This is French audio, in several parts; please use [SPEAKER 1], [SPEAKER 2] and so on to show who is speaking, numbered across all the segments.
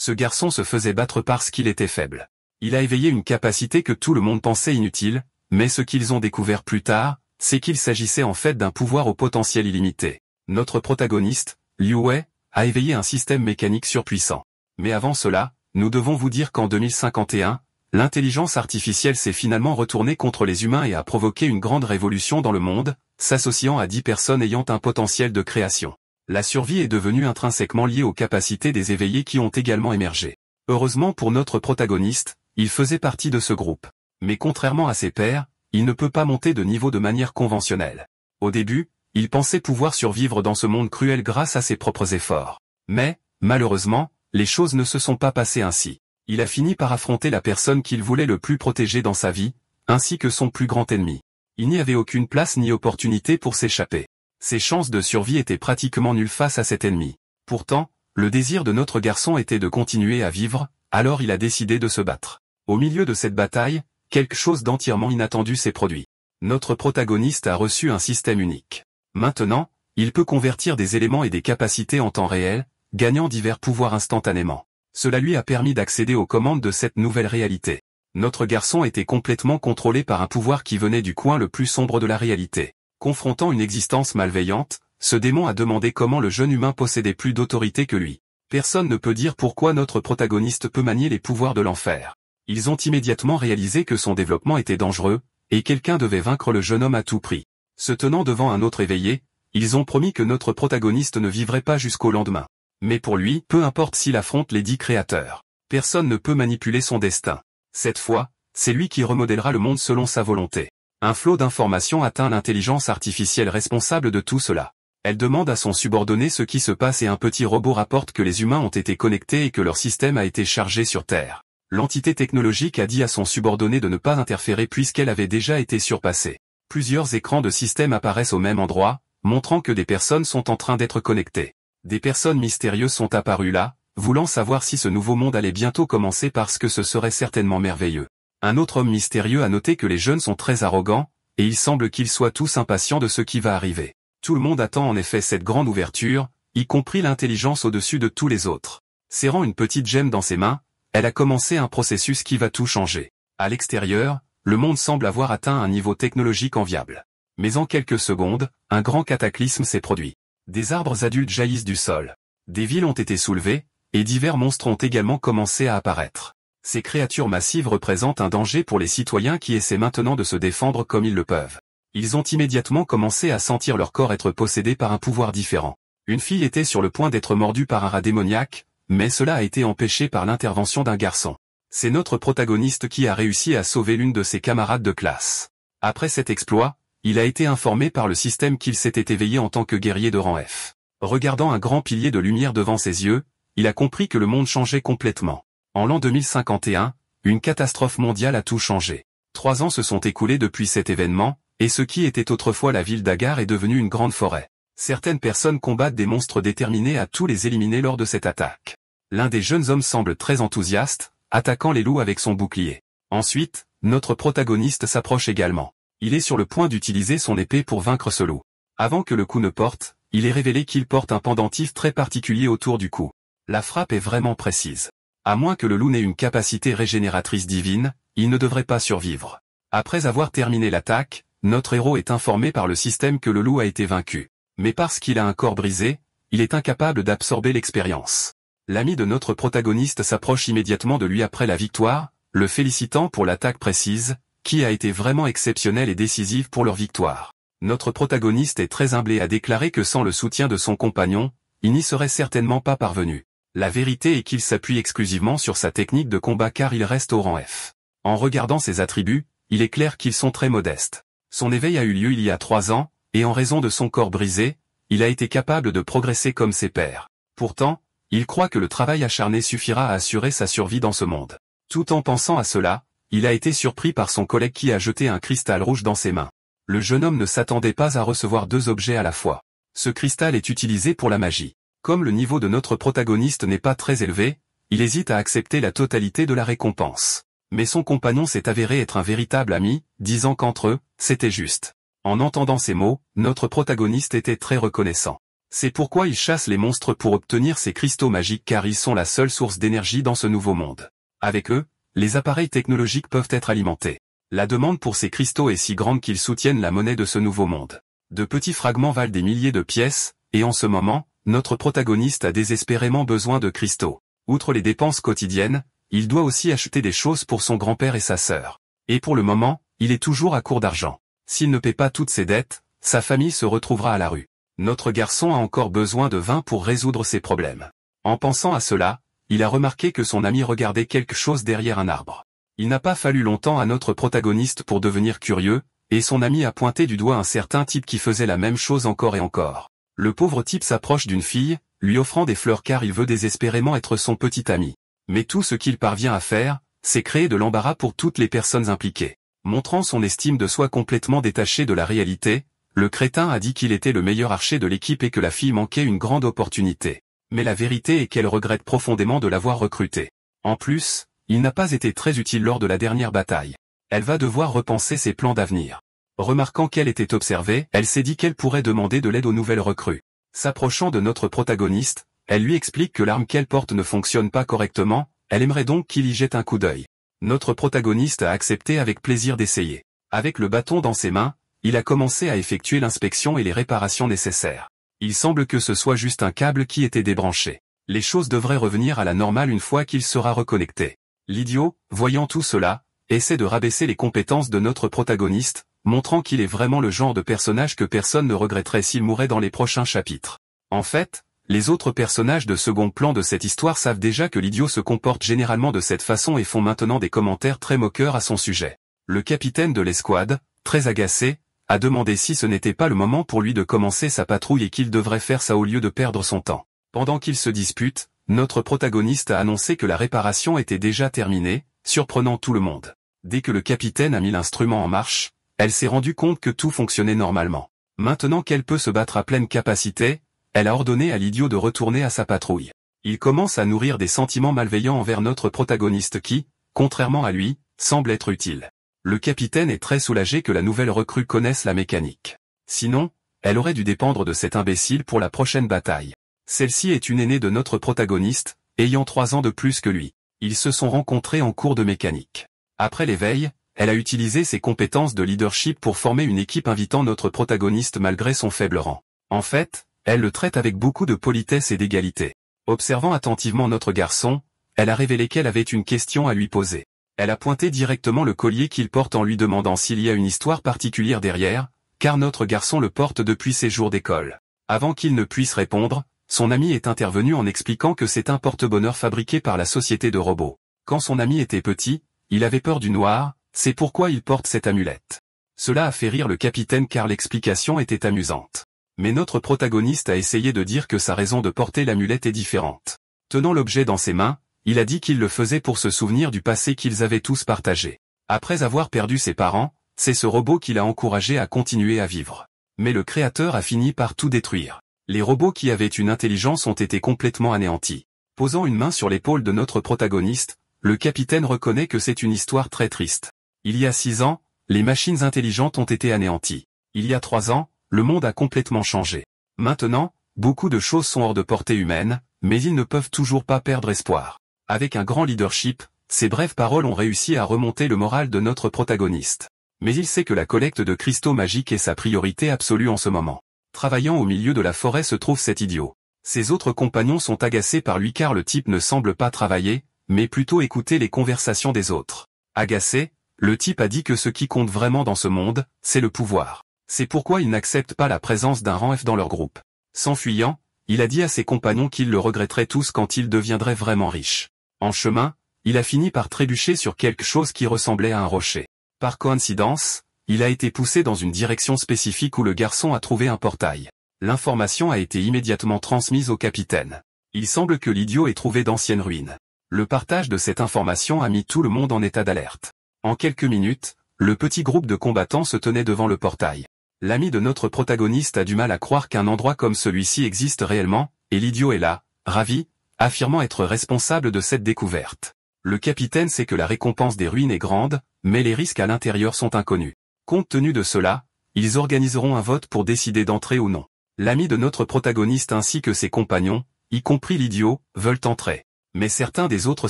[SPEAKER 1] Ce garçon se faisait battre parce qu'il était faible. Il a éveillé une capacité que tout le monde pensait inutile, mais ce qu'ils ont découvert plus tard, c'est qu'il s'agissait en fait d'un pouvoir au potentiel illimité. Notre protagoniste, Liu Wei, a éveillé un système mécanique surpuissant. Mais avant cela, nous devons vous dire qu'en 2051, l'intelligence artificielle s'est finalement retournée contre les humains et a provoqué une grande révolution dans le monde, s'associant à 10 personnes ayant un potentiel de création. La survie est devenue intrinsèquement liée aux capacités des éveillés qui ont également émergé. Heureusement pour notre protagoniste, il faisait partie de ce groupe. Mais contrairement à ses pairs, il ne peut pas monter de niveau de manière conventionnelle. Au début, il pensait pouvoir survivre dans ce monde cruel grâce à ses propres efforts. Mais, malheureusement, les choses ne se sont pas passées ainsi. Il a fini par affronter la personne qu'il voulait le plus protéger dans sa vie, ainsi que son plus grand ennemi. Il n'y avait aucune place ni opportunité pour s'échapper. Ses chances de survie étaient pratiquement nulles face à cet ennemi. Pourtant, le désir de notre garçon était de continuer à vivre, alors il a décidé de se battre. Au milieu de cette bataille, quelque chose d'entièrement inattendu s'est produit. Notre protagoniste a reçu un système unique. Maintenant, il peut convertir des éléments et des capacités en temps réel, gagnant divers pouvoirs instantanément. Cela lui a permis d'accéder aux commandes de cette nouvelle réalité. Notre garçon était complètement contrôlé par un pouvoir qui venait du coin le plus sombre de la réalité. Confrontant une existence malveillante, ce démon a demandé comment le jeune humain possédait plus d'autorité que lui. Personne ne peut dire pourquoi notre protagoniste peut manier les pouvoirs de l'enfer. Ils ont immédiatement réalisé que son développement était dangereux, et quelqu'un devait vaincre le jeune homme à tout prix. Se tenant devant un autre éveillé, ils ont promis que notre protagoniste ne vivrait pas jusqu'au lendemain. Mais pour lui, peu importe s'il affronte les 10 créateurs. Personne ne peut manipuler son destin. Cette fois, c'est lui qui remodèlera le monde selon sa volonté. Un flot d'informations atteint l'intelligence artificielle responsable de tout cela. Elle demande à son subordonné ce qui se passe et un petit robot rapporte que les humains ont été connectés et que leur système a été chargé sur Terre. L'entité technologique a dit à son subordonné de ne pas interférer puisqu'elle avait déjà été surpassée. Plusieurs écrans de système apparaissent au même endroit, montrant que des personnes sont en train d'être connectées. Des personnes mystérieuses sont apparues là, voulant savoir si ce nouveau monde allait bientôt commencer parce que ce serait certainement merveilleux. Un autre homme mystérieux a noté que les jeunes sont très arrogants, et il semble qu'ils soient tous impatients de ce qui va arriver. Tout le monde attend en effet cette grande ouverture, y compris l'intelligence au-dessus de tous les autres. Serrant une petite gemme dans ses mains, elle a commencé un processus qui va tout changer. À l'extérieur, le monde semble avoir atteint un niveau technologique enviable. Mais en quelques secondes, un grand cataclysme s'est produit. Des arbres adultes jaillissent du sol. Des villes ont été soulevées, et divers monstres ont également commencé à apparaître. Ces créatures massives représentent un danger pour les citoyens qui essaient maintenant de se défendre comme ils le peuvent. Ils ont immédiatement commencé à sentir leur corps être possédé par un pouvoir différent. Une fille était sur le point d'être mordue par un rat démoniaque, mais cela a été empêché par l'intervention d'un garçon. C'est notre protagoniste qui a réussi à sauver l'une de ses camarades de classe. Après cet exploit, il a été informé par le système qu'il s'était éveillé en tant que guerrier de rang F. Regardant un grand pilier de lumière devant ses yeux, il a compris que le monde changeait complètement. En l'an 2051, une catastrophe mondiale a tout changé. 3 ans se sont écoulés depuis cet événement, et ce qui était autrefois la ville d'Agar est devenu une grande forêt. Certaines personnes combattent des monstres déterminés à tous les éliminer lors de cette attaque. L'un des jeunes hommes semble très enthousiaste, attaquant les loups avec son bouclier. Ensuite, notre protagoniste s'approche également. Il est sur le point d'utiliser son épée pour vaincre ce loup. Avant que le coup ne porte, il est révélé qu'il porte un pendentif très particulier autour du cou. La frappe est vraiment précise. À moins que le loup n'ait une capacité régénératrice divine, il ne devrait pas survivre. Après avoir terminé l'attaque, notre héros est informé par le système que le loup a été vaincu. Mais parce qu'il a un corps brisé, il est incapable d'absorber l'expérience. L'ami de notre protagoniste s'approche immédiatement de lui après la victoire, le félicitant pour l'attaque précise, qui a été vraiment exceptionnelle et décisive pour leur victoire. Notre protagoniste est très humble et a déclaré que sans le soutien de son compagnon, il n'y serait certainement pas parvenu. La vérité est qu'il s'appuie exclusivement sur sa technique de combat car il reste au rang F. En regardant ses attributs, il est clair qu'ils sont très modestes. Son éveil a eu lieu il y a 3 ans, et en raison de son corps brisé, il a été capable de progresser comme ses pairs. Pourtant, il croit que le travail acharné suffira à assurer sa survie dans ce monde. Tout en pensant à cela, il a été surpris par son collègue qui a jeté un cristal rouge dans ses mains. Le jeune homme ne s'attendait pas à recevoir 2 objets à la fois. Ce cristal est utilisé pour la magie. Comme le niveau de notre protagoniste n'est pas très élevé, il hésite à accepter la totalité de la récompense. Mais son compagnon s'est avéré être un véritable ami, disant qu'entre eux, c'était juste. En entendant ces mots, notre protagoniste était très reconnaissant. C'est pourquoi il chasse les monstres pour obtenir ces cristaux magiques car ils sont la seule source d'énergie dans ce nouveau monde. Avec eux, les appareils technologiques peuvent être alimentés. La demande pour ces cristaux est si grande qu'ils soutiennent la monnaie de ce nouveau monde. De petits fragments valent des milliers de pièces, et en ce moment, notre protagoniste a désespérément besoin de cristaux. Outre les dépenses quotidiennes, il doit aussi acheter des choses pour son grand-père et sa sœur. Et pour le moment, il est toujours à court d'argent. S'il ne paie pas toutes ses dettes, sa famille se retrouvera à la rue. Notre garçon a encore besoin de vin pour résoudre ses problèmes. En pensant à cela, il a remarqué que son ami regardait quelque chose derrière un arbre. Il n'a pas fallu longtemps à notre protagoniste pour devenir curieux, et son ami a pointé du doigt un certain type qui faisait la même chose encore et encore. Le pauvre type s'approche d'une fille, lui offrant des fleurs car il veut désespérément être son petit ami. Mais tout ce qu'il parvient à faire, c'est créer de l'embarras pour toutes les personnes impliquées. Montrant son estime de soi complètement détachée de la réalité, le crétin a dit qu'il était le meilleur archer de l'équipe et que la fille manquait une grande opportunité. Mais la vérité est qu'elle regrette profondément de l'avoir recruté. En plus, il n'a pas été très utile lors de la dernière bataille. Elle va devoir repenser ses plans d'avenir. Remarquant qu'elle était observée, elle s'est dit qu'elle pourrait demander de l'aide aux nouvelles recrues. S'approchant de notre protagoniste, elle lui explique que l'arme qu'elle porte ne fonctionne pas correctement, elle aimerait donc qu'il y jette un coup d'œil. Notre protagoniste a accepté avec plaisir d'essayer. Avec le bâton dans ses mains, il a commencé à effectuer l'inspection et les réparations nécessaires. Il semble que ce soit juste un câble qui était débranché. Les choses devraient revenir à la normale une fois qu'il sera reconnecté. L'idiot, voyant tout cela, essaie de rabaisser les compétences de notre protagoniste, montrant qu'il est vraiment le genre de personnage que personne ne regretterait s'il mourait dans les prochains chapitres. En fait, les autres personnages de second plan de cette histoire savent déjà que l'idiot se comporte généralement de cette façon et font maintenant des commentaires très moqueurs à son sujet. Le capitaine de l'escouade, très agacé, a demandé si ce n'était pas le moment pour lui de commencer sa patrouille et qu'il devrait faire ça au lieu de perdre son temps. Pendant qu'ils se disputent, notre protagoniste a annoncé que la réparation était déjà terminée, surprenant tout le monde. Dès que le capitaine a mis l'instrument en marche, elle s'est rendue compte que tout fonctionnait normalement. Maintenant qu'elle peut se battre à pleine capacité, elle a ordonné à l'idiot de retourner à sa patrouille. Il commence à nourrir des sentiments malveillants envers notre protagoniste qui, contrairement à lui, semble être utile. Le capitaine est très soulagé que la nouvelle recrue connaisse la mécanique. Sinon, elle aurait dû dépendre de cet imbécile pour la prochaine bataille. Celle-ci est une aînée de notre protagoniste, ayant 3 ans de plus que lui. Ils se sont rencontrés en cours de mécanique. Après l'éveil, elle a utilisé ses compétences de leadership pour former une équipe invitant notre protagoniste malgré son faible rang. En fait, elle le traite avec beaucoup de politesse et d'égalité. Observant attentivement notre garçon, elle a révélé qu'elle avait une question à lui poser. Elle a pointé directement le collier qu'il porte en lui demandant s'il y a une histoire particulière derrière, car notre garçon le porte depuis ses jours d'école. Avant qu'il ne puisse répondre, son ami est intervenu en expliquant que c'est un porte-bonheur fabriqué par la société de robots. Quand son ami était petit, il avait peur du noir, c'est pourquoi il porte cette amulette. Cela a fait rire le capitaine car l'explication était amusante. Mais notre protagoniste a essayé de dire que sa raison de porter l'amulette est différente. Tenant l'objet dans ses mains, il a dit qu'il le faisait pour se souvenir du passé qu'ils avaient tous partagé. Après avoir perdu ses parents, c'est ce robot qui l'a encouragé à continuer à vivre. Mais le créateur a fini par tout détruire. Les robots qui avaient une intelligence ont été complètement anéantis. Posant une main sur l'épaule de notre protagoniste, le capitaine reconnaît que c'est une histoire très triste. Il y a 6 ans, les machines intelligentes ont été anéanties. Il y a 3 ans, le monde a complètement changé. Maintenant, beaucoup de choses sont hors de portée humaine, mais ils ne peuvent toujours pas perdre espoir. Avec un grand leadership, ces brèves paroles ont réussi à remonter le moral de notre protagoniste. Mais il sait que la collecte de cristaux magiques est sa priorité absolue en ce moment. Travaillant au milieu de la forêt se trouve cet idiot. Ses autres compagnons sont agacés par lui car le type ne semble pas travailler, mais plutôt écouter les conversations des autres. Agacé, le type a dit que ce qui compte vraiment dans ce monde, c'est le pouvoir. C'est pourquoi il n'accepte pas la présence d'un rang F dans leur groupe. S'enfuyant, il a dit à ses compagnons qu'ils le regretteraient tous quand il deviendrait vraiment riche. En chemin, il a fini par trébucher sur quelque chose qui ressemblait à un rocher. Par coïncidence, il a été poussé dans une direction spécifique où le garçon a trouvé un portail. L'information a été immédiatement transmise au capitaine. Il semble que l'idiot ait trouvé d'anciennes ruines. Le partage de cette information a mis tout le monde en état d'alerte. En quelques minutes, le petit groupe de combattants se tenait devant le portail. L'ami de notre protagoniste a du mal à croire qu'un endroit comme celui-ci existe réellement, et l'idiot est là, ravi, affirmant être responsable de cette découverte. Le capitaine sait que la récompense des ruines est grande, mais les risques à l'intérieur sont inconnus. Compte tenu de cela, ils organiseront un vote pour décider d'entrer ou non. L'ami de notre protagoniste ainsi que ses compagnons, y compris l'idiot, veulent entrer. Mais certains des autres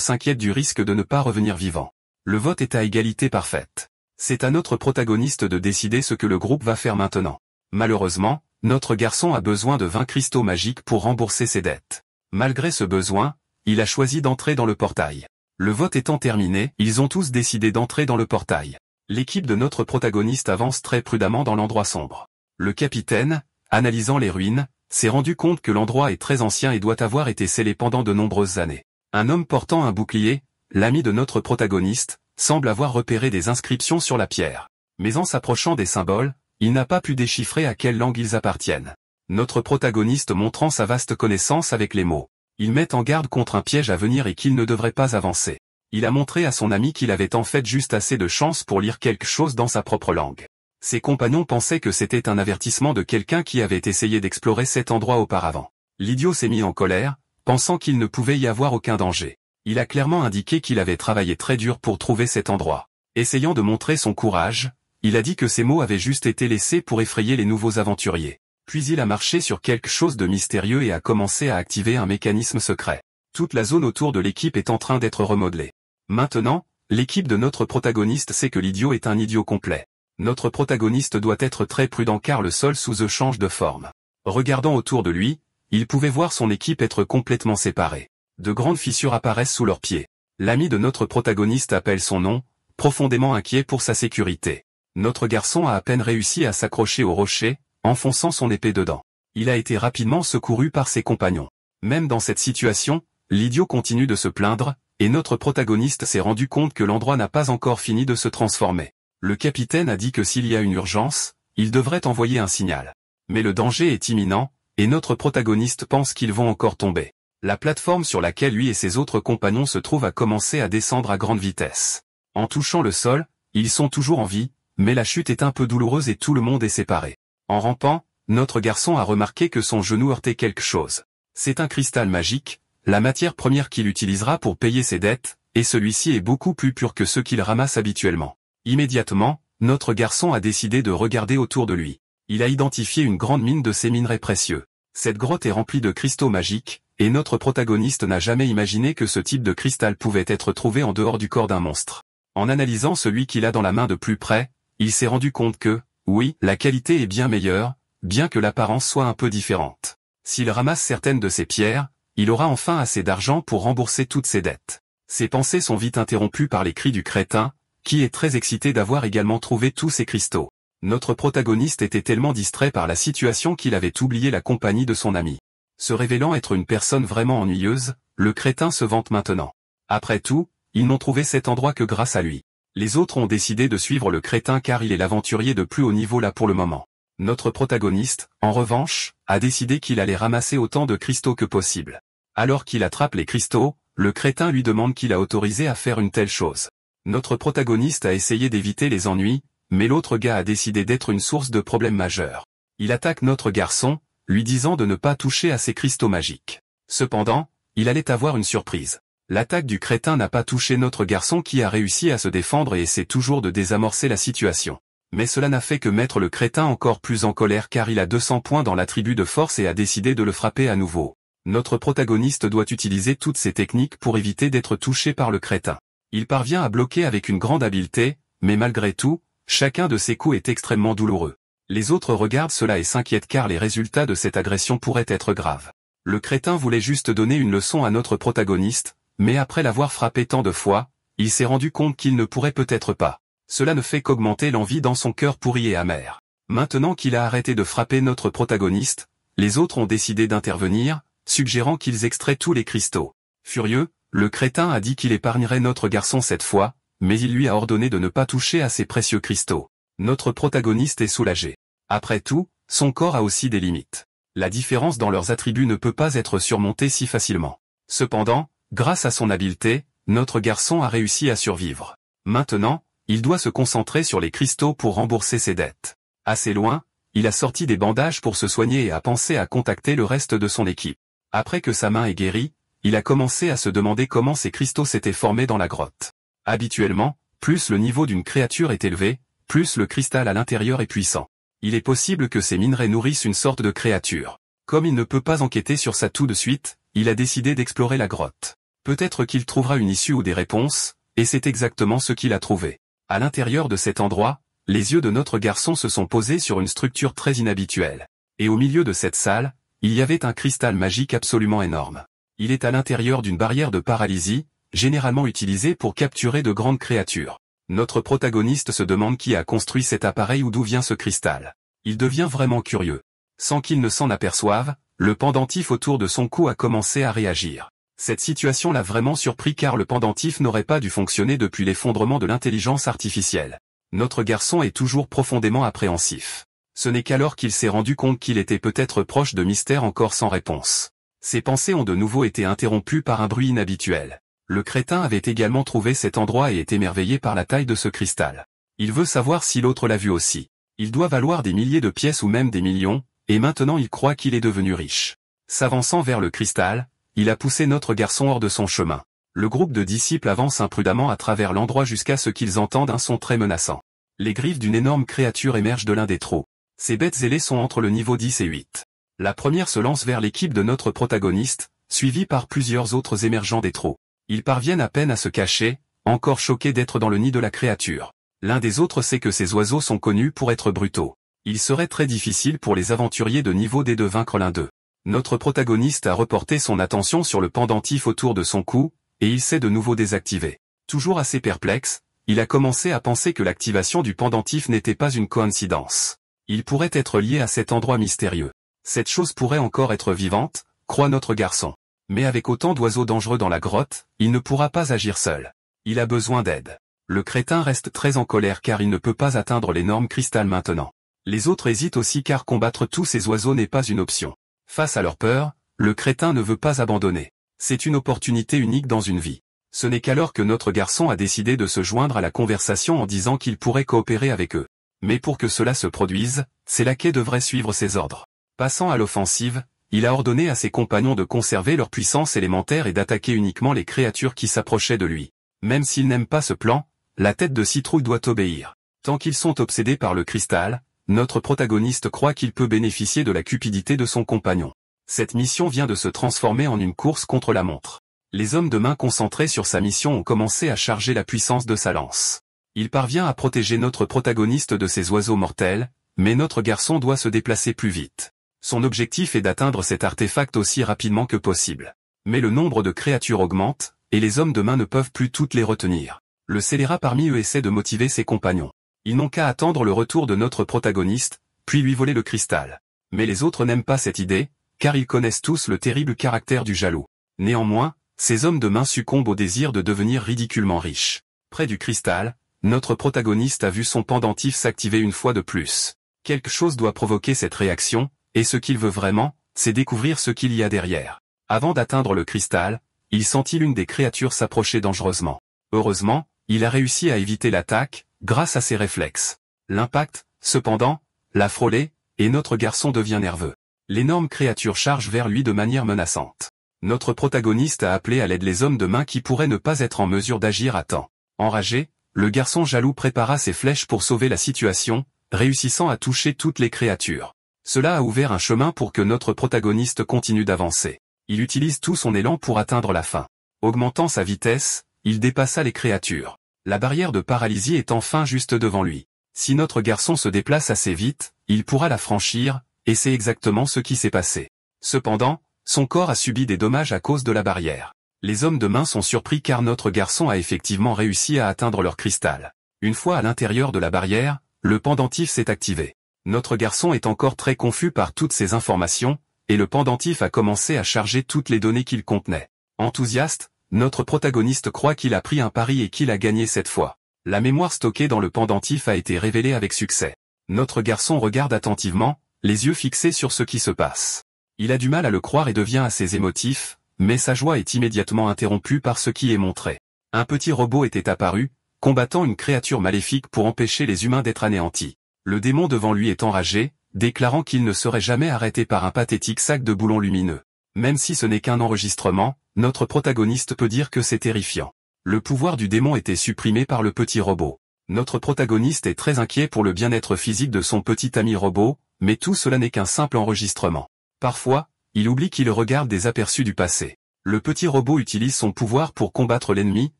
[SPEAKER 1] s'inquiètent du risque de ne pas revenir vivants. Le vote est à égalité parfaite. C'est à notre protagoniste de décider ce que le groupe va faire maintenant. Malheureusement, notre garçon a besoin de 20 cristaux magiques pour rembourser ses dettes. Malgré ce besoin, il a choisi d'entrer dans le portail. Le vote étant terminé, ils ont tous décidé d'entrer dans le portail. L'équipe de notre protagoniste avance très prudemment dans l'endroit sombre. Le capitaine, analysant les ruines, s'est rendu compte que l'endroit est très ancien et doit avoir été scellé pendant de nombreuses années. Un homme portant un bouclier, l'ami de notre protagoniste, semble avoir repéré des inscriptions sur la pierre. Mais en s'approchant des symboles, il n'a pas pu déchiffrer à quelle langue ils appartiennent. Notre protagoniste montrant sa vaste connaissance avec les mots. Il met en garde contre un piège à venir et qu'il ne devrait pas avancer. Il a montré à son ami qu'il avait en fait juste assez de chance pour lire quelque chose dans sa propre langue. Ses compagnons pensaient que c'était un avertissement de quelqu'un qui avait essayé d'explorer cet endroit auparavant. L'idiot s'est mis en colère, pensant qu'il ne pouvait y avoir aucun danger. Il a clairement indiqué qu'il avait travaillé très dur pour trouver cet endroit. Essayant de montrer son courage, il a dit que ces mots avaient juste été laissés pour effrayer les nouveaux aventuriers. Puis il a marché sur quelque chose de mystérieux et a commencé à activer un mécanisme secret. Toute la zone autour de l'équipe est en train d'être remodelée. Maintenant, l'équipe de notre protagoniste sait que l'idiot est un idiot complet. Notre protagoniste doit être très prudent car le sol sous eux change de forme. Regardant autour de lui, il pouvait voir son équipe être complètement séparée. De grandes fissures apparaissent sous leurs pieds. L'ami de notre protagoniste appelle son nom, profondément inquiet pour sa sécurité. Notre garçon a à peine réussi à s'accrocher au rocher, enfonçant son épée dedans. Il a été rapidement secouru par ses compagnons. Même dans cette situation, l'idiot continue de se plaindre, et notre protagoniste s'est rendu compte que l'endroit n'a pas encore fini de se transformer. Le capitaine a dit que s'il y a une urgence, il devrait envoyer un signal. Mais le danger est imminent, et notre protagoniste pense qu'ils vont encore tomber. La plateforme sur laquelle lui et ses autres compagnons se trouvent a commencé à descendre à grande vitesse. En touchant le sol, ils sont toujours en vie, mais la chute est un peu douloureuse et tout le monde est séparé. En rampant, notre garçon a remarqué que son genou heurtait quelque chose. C'est un cristal magique, la matière première qu'il utilisera pour payer ses dettes, et celui-ci est beaucoup plus pur que ceux qu'il ramasse habituellement. Immédiatement, notre garçon a décidé de regarder autour de lui. Il a identifié une grande mine de ces minerais précieux. Cette grotte est remplie de cristaux magiques, et notre protagoniste n'a jamais imaginé que ce type de cristal pouvait être trouvé en dehors du corps d'un monstre. En analysant celui qu'il a dans la main de plus près, il s'est rendu compte que, oui, la qualité est bien meilleure, bien que l'apparence soit un peu différente. S'il ramasse certaines de ces pierres, il aura enfin assez d'argent pour rembourser toutes ses dettes. Ses pensées sont vite interrompues par les cris du crétin, qui est très excité d'avoir également trouvé tous ces cristaux. Notre protagoniste était tellement distrait par la situation qu'il avait oublié la compagnie de son ami. Se révélant être une personne vraiment ennuyeuse, le crétin se vante maintenant. Après tout, ils n'ont trouvé cet endroit que grâce à lui. Les autres ont décidé de suivre le crétin car il est l'aventurier de plus haut niveau là pour le moment. Notre protagoniste, en revanche, a décidé qu'il allait ramasser autant de cristaux que possible. Alors qu'il attrape les cristaux, le crétin lui demande qui l'a autorisé à faire une telle chose. Notre protagoniste a essayé d'éviter les ennuis, mais l'autre gars a décidé d'être une source de problèmes majeurs. Il attaque notre garçon, lui disant de ne pas toucher à ces cristaux magiques. Cependant, il allait avoir une surprise. L'attaque du crétin n'a pas touché notre garçon qui a réussi à se défendre et essaie toujours de désamorcer la situation. Mais cela n'a fait que mettre le crétin encore plus en colère car il a 200 points dans l'attribut de force et a décidé de le frapper à nouveau. Notre protagoniste doit utiliser toutes ses techniques pour éviter d'être touché par le crétin. Il parvient à bloquer avec une grande habileté, mais malgré tout, chacun de ses coups est extrêmement douloureux. Les autres regardent cela et s'inquiètent car les résultats de cette agression pourraient être graves. Le crétin voulait juste donner une leçon à notre protagoniste, mais après l'avoir frappé tant de fois, il s'est rendu compte qu'il ne pourrait peut-être pas. Cela ne fait qu'augmenter l'envie dans son cœur pourri et amer. Maintenant qu'il a arrêté de frapper notre protagoniste, les autres ont décidé d'intervenir, suggérant qu'ils extraient tous les cristaux. Furieux, le crétin a dit qu'il épargnerait notre garçon cette fois, mais il lui a ordonné de ne pas toucher à ces précieux cristaux. Notre protagoniste est soulagé. Après tout, son corps a aussi des limites. La différence dans leurs attributs ne peut pas être surmontée si facilement. Cependant, grâce à son habileté, notre garçon a réussi à survivre. Maintenant, il doit se concentrer sur les cristaux pour rembourser ses dettes. Assez loin, il a sorti des bandages pour se soigner et a pensé à contacter le reste de son équipe. Après que sa main est guérie, il a commencé à se demander comment ces cristaux s'étaient formés dans la grotte. Habituellement, plus le niveau d'une créature est élevé, plus le cristal à l'intérieur est puissant. Il est possible que ces minerais nourrissent une sorte de créature. Comme il ne peut pas enquêter sur ça tout de suite, il a décidé d'explorer la grotte. Peut-être qu'il trouvera une issue ou des réponses, et c'est exactement ce qu'il a trouvé. À l'intérieur de cet endroit, les yeux de notre garçon se sont posés sur une structure très inhabituelle. Et au milieu de cette salle, il y avait un cristal magique absolument énorme. Il est à l'intérieur d'une barrière de paralysie, généralement utilisée pour capturer de grandes créatures. Notre protagoniste se demande qui a construit cet appareil ou d'où vient ce cristal. Il devient vraiment curieux. Sans qu'il ne s'en aperçoive, le pendentif autour de son cou a commencé à réagir. Cette situation l'a vraiment surpris car le pendentif n'aurait pas dû fonctionner depuis l'effondrement de l'intelligence artificielle. Notre garçon est toujours profondément appréhensif. Ce n'est qu'alors qu'il s'est rendu compte qu'il était peut-être proche de mystères encore sans réponse. Ses pensées ont de nouveau été interrompues par un bruit inhabituel. Le crétin avait également trouvé cet endroit et est émerveillé par la taille de ce cristal. Il veut savoir si l'autre l'a vu aussi. Il doit valoir des milliers de pièces ou même des millions, et maintenant il croit qu'il est devenu riche. S'avançant vers le cristal, il a poussé notre garçon hors de son chemin. Le groupe de disciples avance imprudemment à travers l'endroit jusqu'à ce qu'ils entendent un son très menaçant. Les griffes d'une énorme créature émergent de l'un des trous. Ces bêtes ailées sont entre le niveau 10 et 8. La première se lance vers l'équipe de notre protagoniste, suivie par plusieurs autres émergeants des trous. Ils parviennent à peine à se cacher, encore choqués d'être dans le nid de la créature. L'un des autres sait que ces oiseaux sont connus pour être brutaux. Il serait très difficile pour les aventuriers de niveau D de vaincre l'un d'eux. Notre protagoniste a reporté son attention sur le pendentif autour de son cou, et il s'est de nouveau désactivé. Toujours assez perplexe, il a commencé à penser que l'activation du pendentif n'était pas une coïncidence. Il pourrait être lié à cet endroit mystérieux. Cette chose pourrait encore être vivante, croit notre garçon. Mais avec autant d'oiseaux dangereux dans la grotte, il ne pourra pas agir seul. Il a besoin d'aide. Le crétin reste très en colère car il ne peut pas atteindre l'énorme cristal maintenant. Les autres hésitent aussi car combattre tous ces oiseaux n'est pas une option. Face à leur peur, le crétin ne veut pas abandonner. C'est une opportunité unique dans une vie. Ce n'est qu'alors que notre garçon a décidé de se joindre à la conversation en disant qu'il pourrait coopérer avec eux. Mais pour que cela se produise, ses laquais devraient suivre ses ordres. Passant à l'offensive, il a ordonné à ses compagnons de conserver leur puissance élémentaire et d'attaquer uniquement les créatures qui s'approchaient de lui. Même s'il n'aime pas ce plan, la tête de citrouille doit obéir. Tant qu'ils sont obsédés par le cristal, notre protagoniste croit qu'il peut bénéficier de la cupidité de son compagnon. Cette mission vient de se transformer en une course contre la montre. Les hommes de main concentrés sur sa mission ont commencé à charger la puissance de sa lance. Il parvient à protéger notre protagoniste de ces oiseaux mortels, mais notre garçon doit se déplacer plus vite. Son objectif est d'atteindre cet artefact aussi rapidement que possible. Mais le nombre de créatures augmente, et les hommes de main ne peuvent plus toutes les retenir. Le scélérat parmi eux essaie de motiver ses compagnons. Ils n'ont qu'à attendre le retour de notre protagoniste, puis lui voler le cristal. Mais les autres n'aiment pas cette idée, car ils connaissent tous le terrible caractère du jaloux. Néanmoins, ces hommes de main succombent au désir de devenir ridiculement riches. Près du cristal, notre protagoniste a vu son pendentif s'activer une fois de plus. Quelque chose doit provoquer cette réaction, et ce qu'il veut vraiment, c'est découvrir ce qu'il y a derrière. Avant d'atteindre le cristal, il sentit l'une des créatures s'approcher dangereusement. Heureusement, il a réussi à éviter l'attaque, grâce à ses réflexes. L'impact, cependant, l'a frôlé, et notre garçon devient nerveux. L'énorme créature charge vers lui de manière menaçante. Notre protagoniste a appelé à l'aide les hommes de main qui pourraient ne pas être en mesure d'agir à temps. Enragé, le garçon jaloux prépara ses flèches pour sauver la situation, réussissant à toucher toutes les créatures. Cela a ouvert un chemin pour que notre protagoniste continue d'avancer. Il utilise tout son élan pour atteindre la fin. Augmentant sa vitesse, il dépassa les créatures. La barrière de paralysie est enfin juste devant lui. Si notre garçon se déplace assez vite, il pourra la franchir, et c'est exactement ce qui s'est passé. Cependant, son corps a subi des dommages à cause de la barrière. Les hommes de main sont surpris car notre garçon a effectivement réussi à atteindre leur cristal. Une fois à l'intérieur de la barrière, le pendentif s'est activé. Notre garçon est encore très confus par toutes ces informations, et le pendentif a commencé à charger toutes les données qu'il contenait. Enthousiaste, notre protagoniste croit qu'il a pris un pari et qu'il a gagné cette fois. La mémoire stockée dans le pendentif a été révélée avec succès. Notre garçon regarde attentivement, les yeux fixés sur ce qui se passe. Il a du mal à le croire et devient assez émotif, mais sa joie est immédiatement interrompue par ce qui est montré. Un petit robot était apparu, combattant une créature maléfique pour empêcher les humains d'être anéantis. Le démon devant lui est enragé, déclarant qu'il ne serait jamais arrêté par un pathétique sac de boulons lumineux. Même si ce n'est qu'un enregistrement, notre protagoniste peut dire que c'est terrifiant. Le pouvoir du démon était supprimé par le petit robot. Notre protagoniste est très inquiet pour le bien-être physique de son petit ami robot, mais tout cela n'est qu'un simple enregistrement. Parfois, il oublie qu'il regarde des aperçus du passé. Le petit robot utilise son pouvoir pour combattre l'ennemi,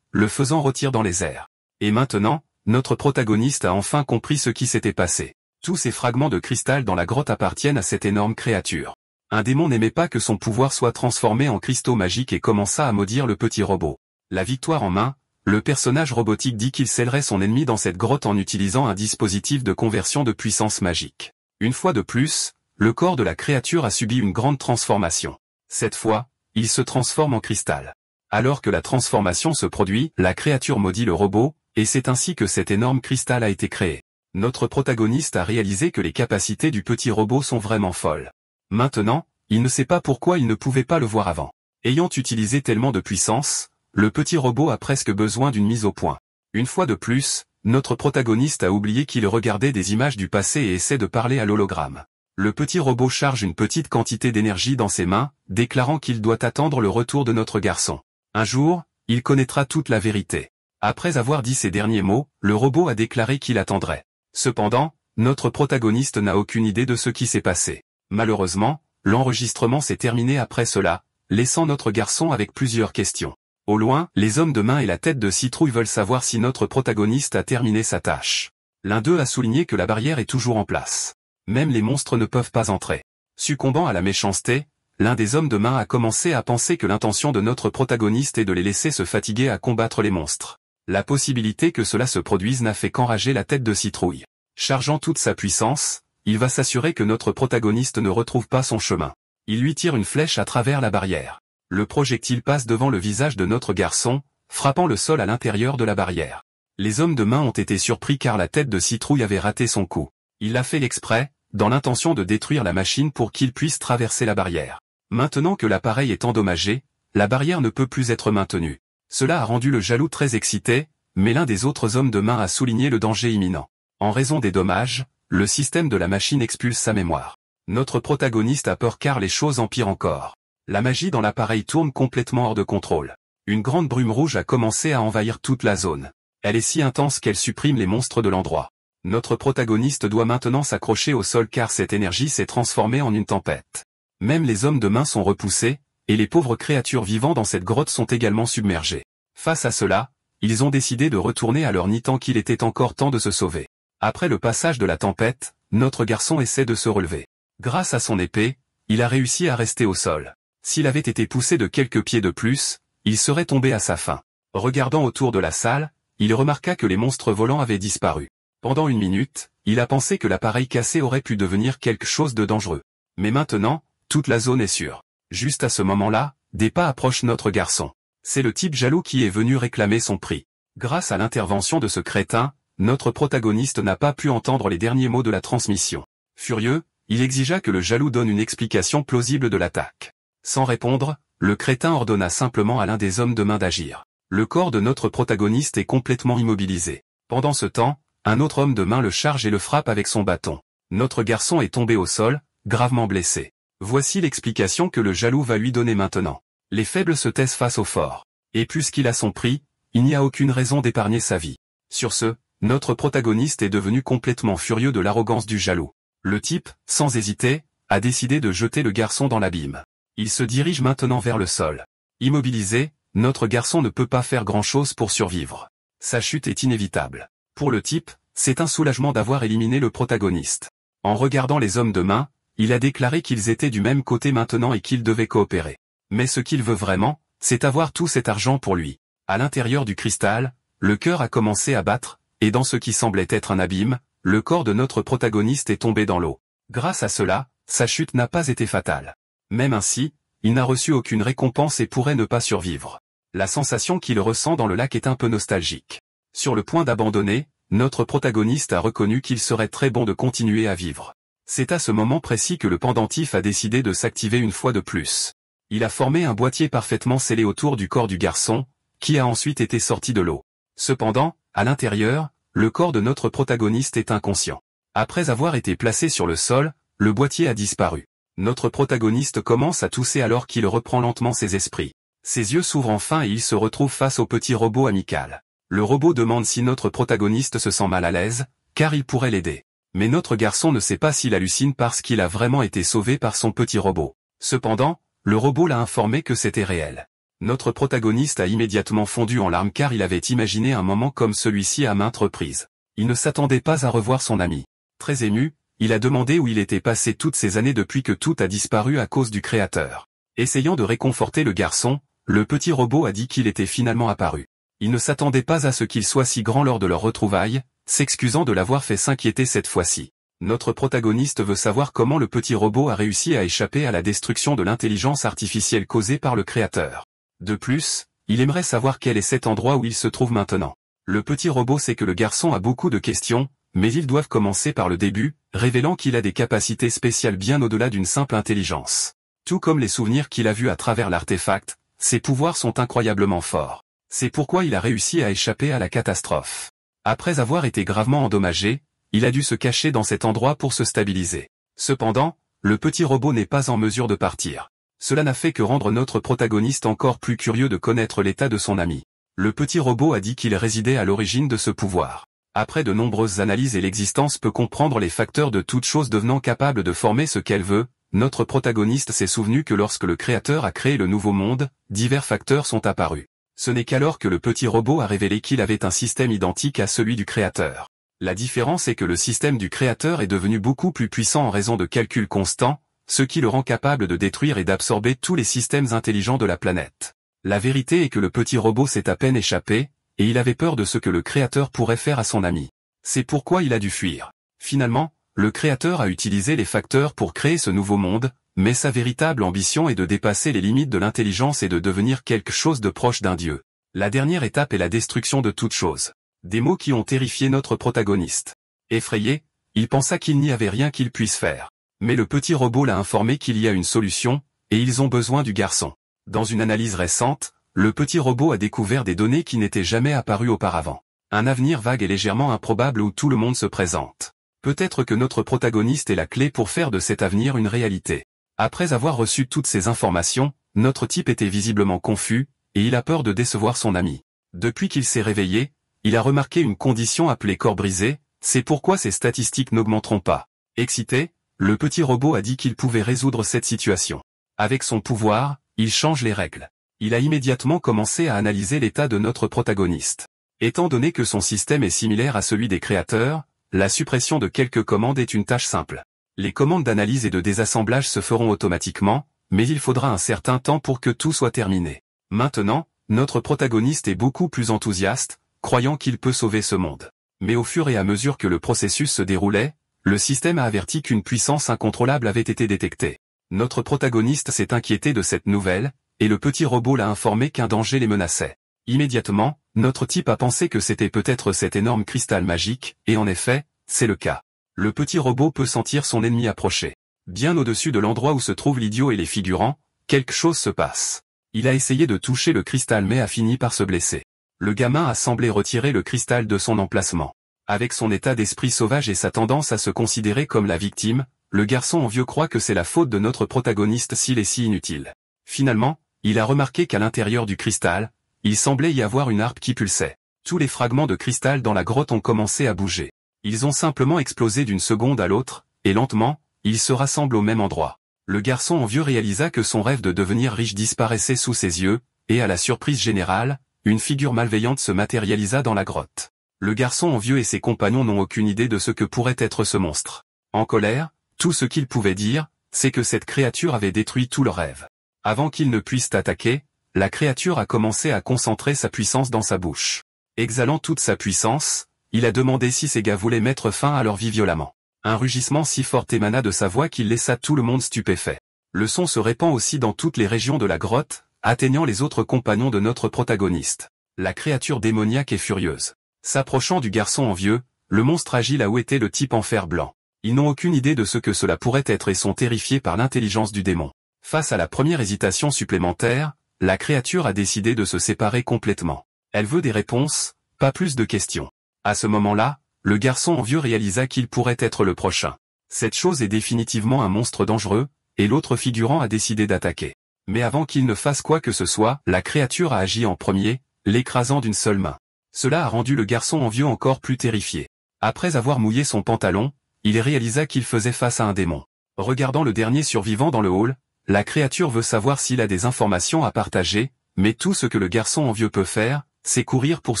[SPEAKER 1] le faisant rôtir dans les airs. Et maintenant, notre protagoniste a enfin compris ce qui s'était passé. Tous ces fragments de cristal dans la grotte appartiennent à cette énorme créature. Un démon n'aimait pas que son pouvoir soit transformé en cristaux magiques et commença à maudire le petit robot. La victoire en main, le personnage robotique dit qu'il scellerait son ennemi dans cette grotte en utilisant un dispositif de conversion de puissance magique. Une fois de plus, le corps de la créature a subi une grande transformation. Cette fois, il se transforme en cristal. Alors que la transformation se produit, la créature maudit le robot, et c'est ainsi que cet énorme cristal a été créé. Notre protagoniste a réalisé que les capacités du petit robot sont vraiment folles. Maintenant, il ne sait pas pourquoi il ne pouvait pas le voir avant. Ayant utilisé tellement de puissance, le petit robot a presque besoin d'une mise au point. Une fois de plus, notre protagoniste a oublié qu'il regardait des images du passé et essaie de parler à l'hologramme. Le petit robot charge une petite quantité d'énergie dans ses mains, déclarant qu'il doit attendre le retour de notre garçon. Un jour, il connaîtra toute la vérité. Après avoir dit ces derniers mots, le robot a déclaré qu'il attendrait. Cependant, notre protagoniste n'a aucune idée de ce qui s'est passé. Malheureusement, l'enregistrement s'est terminé après cela, laissant notre garçon avec plusieurs questions. Au loin, les hommes de main et la tête de citrouille veulent savoir si notre protagoniste a terminé sa tâche. L'un d'eux a souligné que la barrière est toujours en place. Même les monstres ne peuvent pas entrer. Succombant à la méchanceté, l'un des hommes de main a commencé à penser que l'intention de notre protagoniste est de les laisser se fatiguer à combattre les monstres. La possibilité que cela se produise n'a fait qu'enrager la tête de citrouille. Chargeant toute sa puissance, il va s'assurer que notre protagoniste ne retrouve pas son chemin. Il lui tire une flèche à travers la barrière. Le projectile passe devant le visage de notre garçon, frappant le sol à l'intérieur de la barrière. Les hommes de main ont été surpris car la tête de citrouille avait raté son coup. Il l'a fait exprès, dans l'intention de détruire la machine pour qu'il puisse traverser la barrière. Maintenant que l'appareil est endommagé, la barrière ne peut plus être maintenue. Cela a rendu le jaloux très excité, mais l'un des autres hommes de main a souligné le danger imminent. En raison des dommages, le système de la machine expulse sa mémoire. Notre protagoniste a peur car les choses empirent encore. La magie dans l'appareil tourne complètement hors de contrôle. Une grande brume rouge a commencé à envahir toute la zone. Elle est si intense qu'elle supprime les monstres de l'endroit. Notre protagoniste doit maintenant s'accrocher au sol car cette énergie s'est transformée en une tempête. Même les hommes de main sont repoussés, et les pauvres créatures vivant dans cette grotte sont également submergées. Face à cela, ils ont décidé de retourner à leur nid tant qu'il était encore temps de se sauver. Après le passage de la tempête, notre garçon essaie de se relever. Grâce à son épée, il a réussi à rester au sol. S'il avait été poussé de quelques pieds de plus, il serait tombé à sa fin. Regardant autour de la salle, il remarqua que les monstres volants avaient disparu. Pendant une minute, il a pensé que l'appareil cassé aurait pu devenir quelque chose de dangereux. Mais maintenant, toute la zone est sûre. Juste à ce moment-là, des pas approchent notre garçon. C'est le type jaloux qui est venu réclamer son prix. Grâce à l'intervention de ce crétin, notre protagoniste n'a pas pu entendre les derniers mots de la transmission. Furieux, il exigea que le jaloux donne une explication plausible de l'attaque. Sans répondre, le crétin ordonna simplement à l'un des hommes de main d'agir. Le corps de notre protagoniste est complètement immobilisé. Pendant ce temps, un autre homme de main le charge et le frappe avec son bâton. Notre garçon est tombé au sol, gravement blessé. Voici l'explication que le jaloux va lui donner maintenant. Les faibles se taisent face aux forts. Et puisqu'il a son prix, il n'y a aucune raison d'épargner sa vie. Sur ce, notre protagoniste est devenu complètement furieux de l'arrogance du jaloux. Le type, sans hésiter, a décidé de jeter le garçon dans l'abîme. Il se dirige maintenant vers le sol. Immobilisé, notre garçon ne peut pas faire grand-chose pour survivre. Sa chute est inévitable. Pour le type, c'est un soulagement d'avoir éliminé le protagoniste. En regardant les hommes de main, il a déclaré qu'ils étaient du même côté maintenant et qu'ils devaient coopérer. Mais ce qu'il veut vraiment, c'est avoir tout cet argent pour lui. À l'intérieur du cristal, le cœur a commencé à battre, et dans ce qui semblait être un abîme, le corps de notre protagoniste est tombé dans l'eau. Grâce à cela, sa chute n'a pas été fatale. Même ainsi, il n'a reçu aucune récompense et pourrait ne pas survivre. La sensation qu'il ressent dans le lac est un peu nostalgique. Sur le point d'abandonner, notre protagoniste a reconnu qu'il serait très bon de continuer à vivre. C'est à ce moment précis que le pendentif a décidé de s'activer une fois de plus. Il a formé un boîtier parfaitement scellé autour du corps du garçon, qui a ensuite été sorti de l'eau. Cependant, à l'intérieur, le corps de notre protagoniste est inconscient. Après avoir été placé sur le sol, le boîtier a disparu. Notre protagoniste commence à tousser alors qu'il reprend lentement ses esprits. Ses yeux s'ouvrent enfin et il se retrouve face au petit robot amical. Le robot demande si notre protagoniste se sent mal à l'aise, car il pourrait l'aider. Mais notre garçon ne sait pas s'il hallucine parce qu'il a vraiment été sauvé par son petit robot. Cependant, le robot l'a informé que c'était réel. Notre protagoniste a immédiatement fondu en larmes car il avait imaginé un moment comme celui-ci à maintes reprises. Il ne s'attendait pas à revoir son ami. Très ému, il a demandé où il était passé toutes ces années depuis que tout a disparu à cause du créateur. Essayant de réconforter le garçon, le petit robot a dit qu'il était finalement apparu. Il ne s'attendait pas à ce qu'il soit si grand lors de leur retrouvaille, s'excusant de l'avoir fait s'inquiéter cette fois-ci. Notre protagoniste veut savoir comment le petit robot a réussi à échapper à la destruction de l'intelligence artificielle causée par le créateur. De plus, il aimerait savoir quel est cet endroit où il se trouve maintenant. Le petit robot sait que le garçon a beaucoup de questions, mais ils doivent commencer par le début, révélant qu'il a des capacités spéciales bien au-delà d'une simple intelligence. Tout comme les souvenirs qu'il a vus à travers l'artefact, ses pouvoirs sont incroyablement forts. C'est pourquoi il a réussi à échapper à la catastrophe. Après avoir été gravement endommagé, il a dû se cacher dans cet endroit pour se stabiliser. Cependant, le petit robot n'est pas en mesure de partir. Cela n'a fait que rendre notre protagoniste encore plus curieux de connaître l'état de son ami. Le petit robot a dit qu'il résidait à l'origine de ce pouvoir. Après de nombreuses analyses et l'existence peut comprendre les facteurs de toute chose devenant capable de former ce qu'elle veut, notre protagoniste s'est souvenu que lorsque le créateur a créé le nouveau monde, divers facteurs sont apparus. Ce n'est qu'alors que le petit robot a révélé qu'il avait un système identique à celui du créateur. La différence est que le système du créateur est devenu beaucoup plus puissant en raison de calculs constants, ce qui le rend capable de détruire et d'absorber tous les systèmes intelligents de la planète. La vérité est que le petit robot s'est à peine échappé, et il avait peur de ce que le créateur pourrait faire à son ami. C'est pourquoi il a dû fuir. Finalement, le créateur a utilisé les facteurs pour créer ce nouveau monde, mais sa véritable ambition est de dépasser les limites de l'intelligence et de devenir quelque chose de proche d'un dieu. La dernière étape est la destruction de toute chose. Des mots qui ont terrifié notre protagoniste. Effrayé, il pensa qu'il n'y avait rien qu'il puisse faire. Mais le petit robot l'a informé qu'il y a une solution, et ils ont besoin du garçon. Dans une analyse récente, le petit robot a découvert des données qui n'étaient jamais apparues auparavant. Un avenir vague et légèrement improbable où tout le monde se présente. Peut-être que notre protagoniste est la clé pour faire de cet avenir une réalité. Après avoir reçu toutes ces informations, notre type était visiblement confus, et il a peur de décevoir son ami. Depuis qu'il s'est réveillé, il a remarqué une condition appelée corps brisé, c'est pourquoi ses statistiques n'augmenteront pas. Excité, le petit robot a dit qu'il pouvait résoudre cette situation. Avec son pouvoir, il change les règles. Il a immédiatement commencé à analyser l'état de notre protagoniste. Étant donné que son système est similaire à celui des créateurs, la suppression de quelques commandes est une tâche simple. Les commandes d'analyse et de désassemblage se feront automatiquement, mais il faudra un certain temps pour que tout soit terminé. Maintenant, notre protagoniste est beaucoup plus enthousiaste, croyant qu'il peut sauver ce monde. Mais au fur et à mesure que le processus se déroulait, le système a averti qu'une puissance incontrôlable avait été détectée. Notre protagoniste s'est inquiété de cette nouvelle, et le petit robot l'a informé qu'un danger les menaçait. Immédiatement, notre type a pensé que c'était peut-être cet énorme cristal magique, et en effet, c'est le cas. Le petit robot peut sentir son ennemi approcher. Bien au-dessus de l'endroit où se trouvent l'idiot et les figurants, quelque chose se passe. Il a essayé de toucher le cristal mais a fini par se blesser. Le gamin a semblé retirer le cristal de son emplacement. Avec son état d'esprit sauvage et sa tendance à se considérer comme la victime, le garçon envieux croit que c'est la faute de notre protagoniste s'il est si inutile. Finalement, il a remarqué qu'à l'intérieur du cristal, il semblait y avoir une harpe qui pulsait. Tous les fragments de cristal dans la grotte ont commencé à bouger. Ils ont simplement explosé d'une seconde à l'autre, et lentement, ils se rassemblent au même endroit. Le garçon envieux réalisa que son rêve de devenir riche disparaissait sous ses yeux, et à la surprise générale, une figure malveillante se matérialisa dans la grotte. Le garçon envieux et ses compagnons n'ont aucune idée de ce que pourrait être ce monstre. En colère, tout ce qu'ils pouvaient dire, c'est que cette créature avait détruit tout leur rêve. Avant qu'ils ne puissent attaquer, la créature a commencé à concentrer sa puissance dans sa bouche. Exhalant toute sa puissance, il a demandé si ces gars voulaient mettre fin à leur vie violemment. Un rugissement si fort émana de sa voix qu'il laissa tout le monde stupéfait. Le son se répand aussi dans toutes les régions de la grotte, atteignant les autres compagnons de notre protagoniste. La créature démoniaque est furieuse. S'approchant du garçon envieux, le monstre agit là où était le type en fer blanc. Ils n'ont aucune idée de ce que cela pourrait être et sont terrifiés par l'intelligence du démon. Face à la première hésitation supplémentaire, la créature a décidé de se séparer complètement. Elle veut des réponses, pas plus de questions. À ce moment-là, le garçon envieux réalisa qu'il pourrait être le prochain. Cette chose est définitivement un monstre dangereux, et l'autre figurant a décidé d'attaquer. Mais avant qu'il ne fasse quoi que ce soit, la créature a agi en premier, l'écrasant d'une seule main. Cela a rendu le garçon envieux encore plus terrifié. Après avoir mouillé son pantalon, il réalisa qu'il faisait face à un démon. Regardant le dernier survivant dans le hall, la créature veut savoir s'il a des informations à partager, mais tout ce que le garçon envieux peut faire, c'est courir pour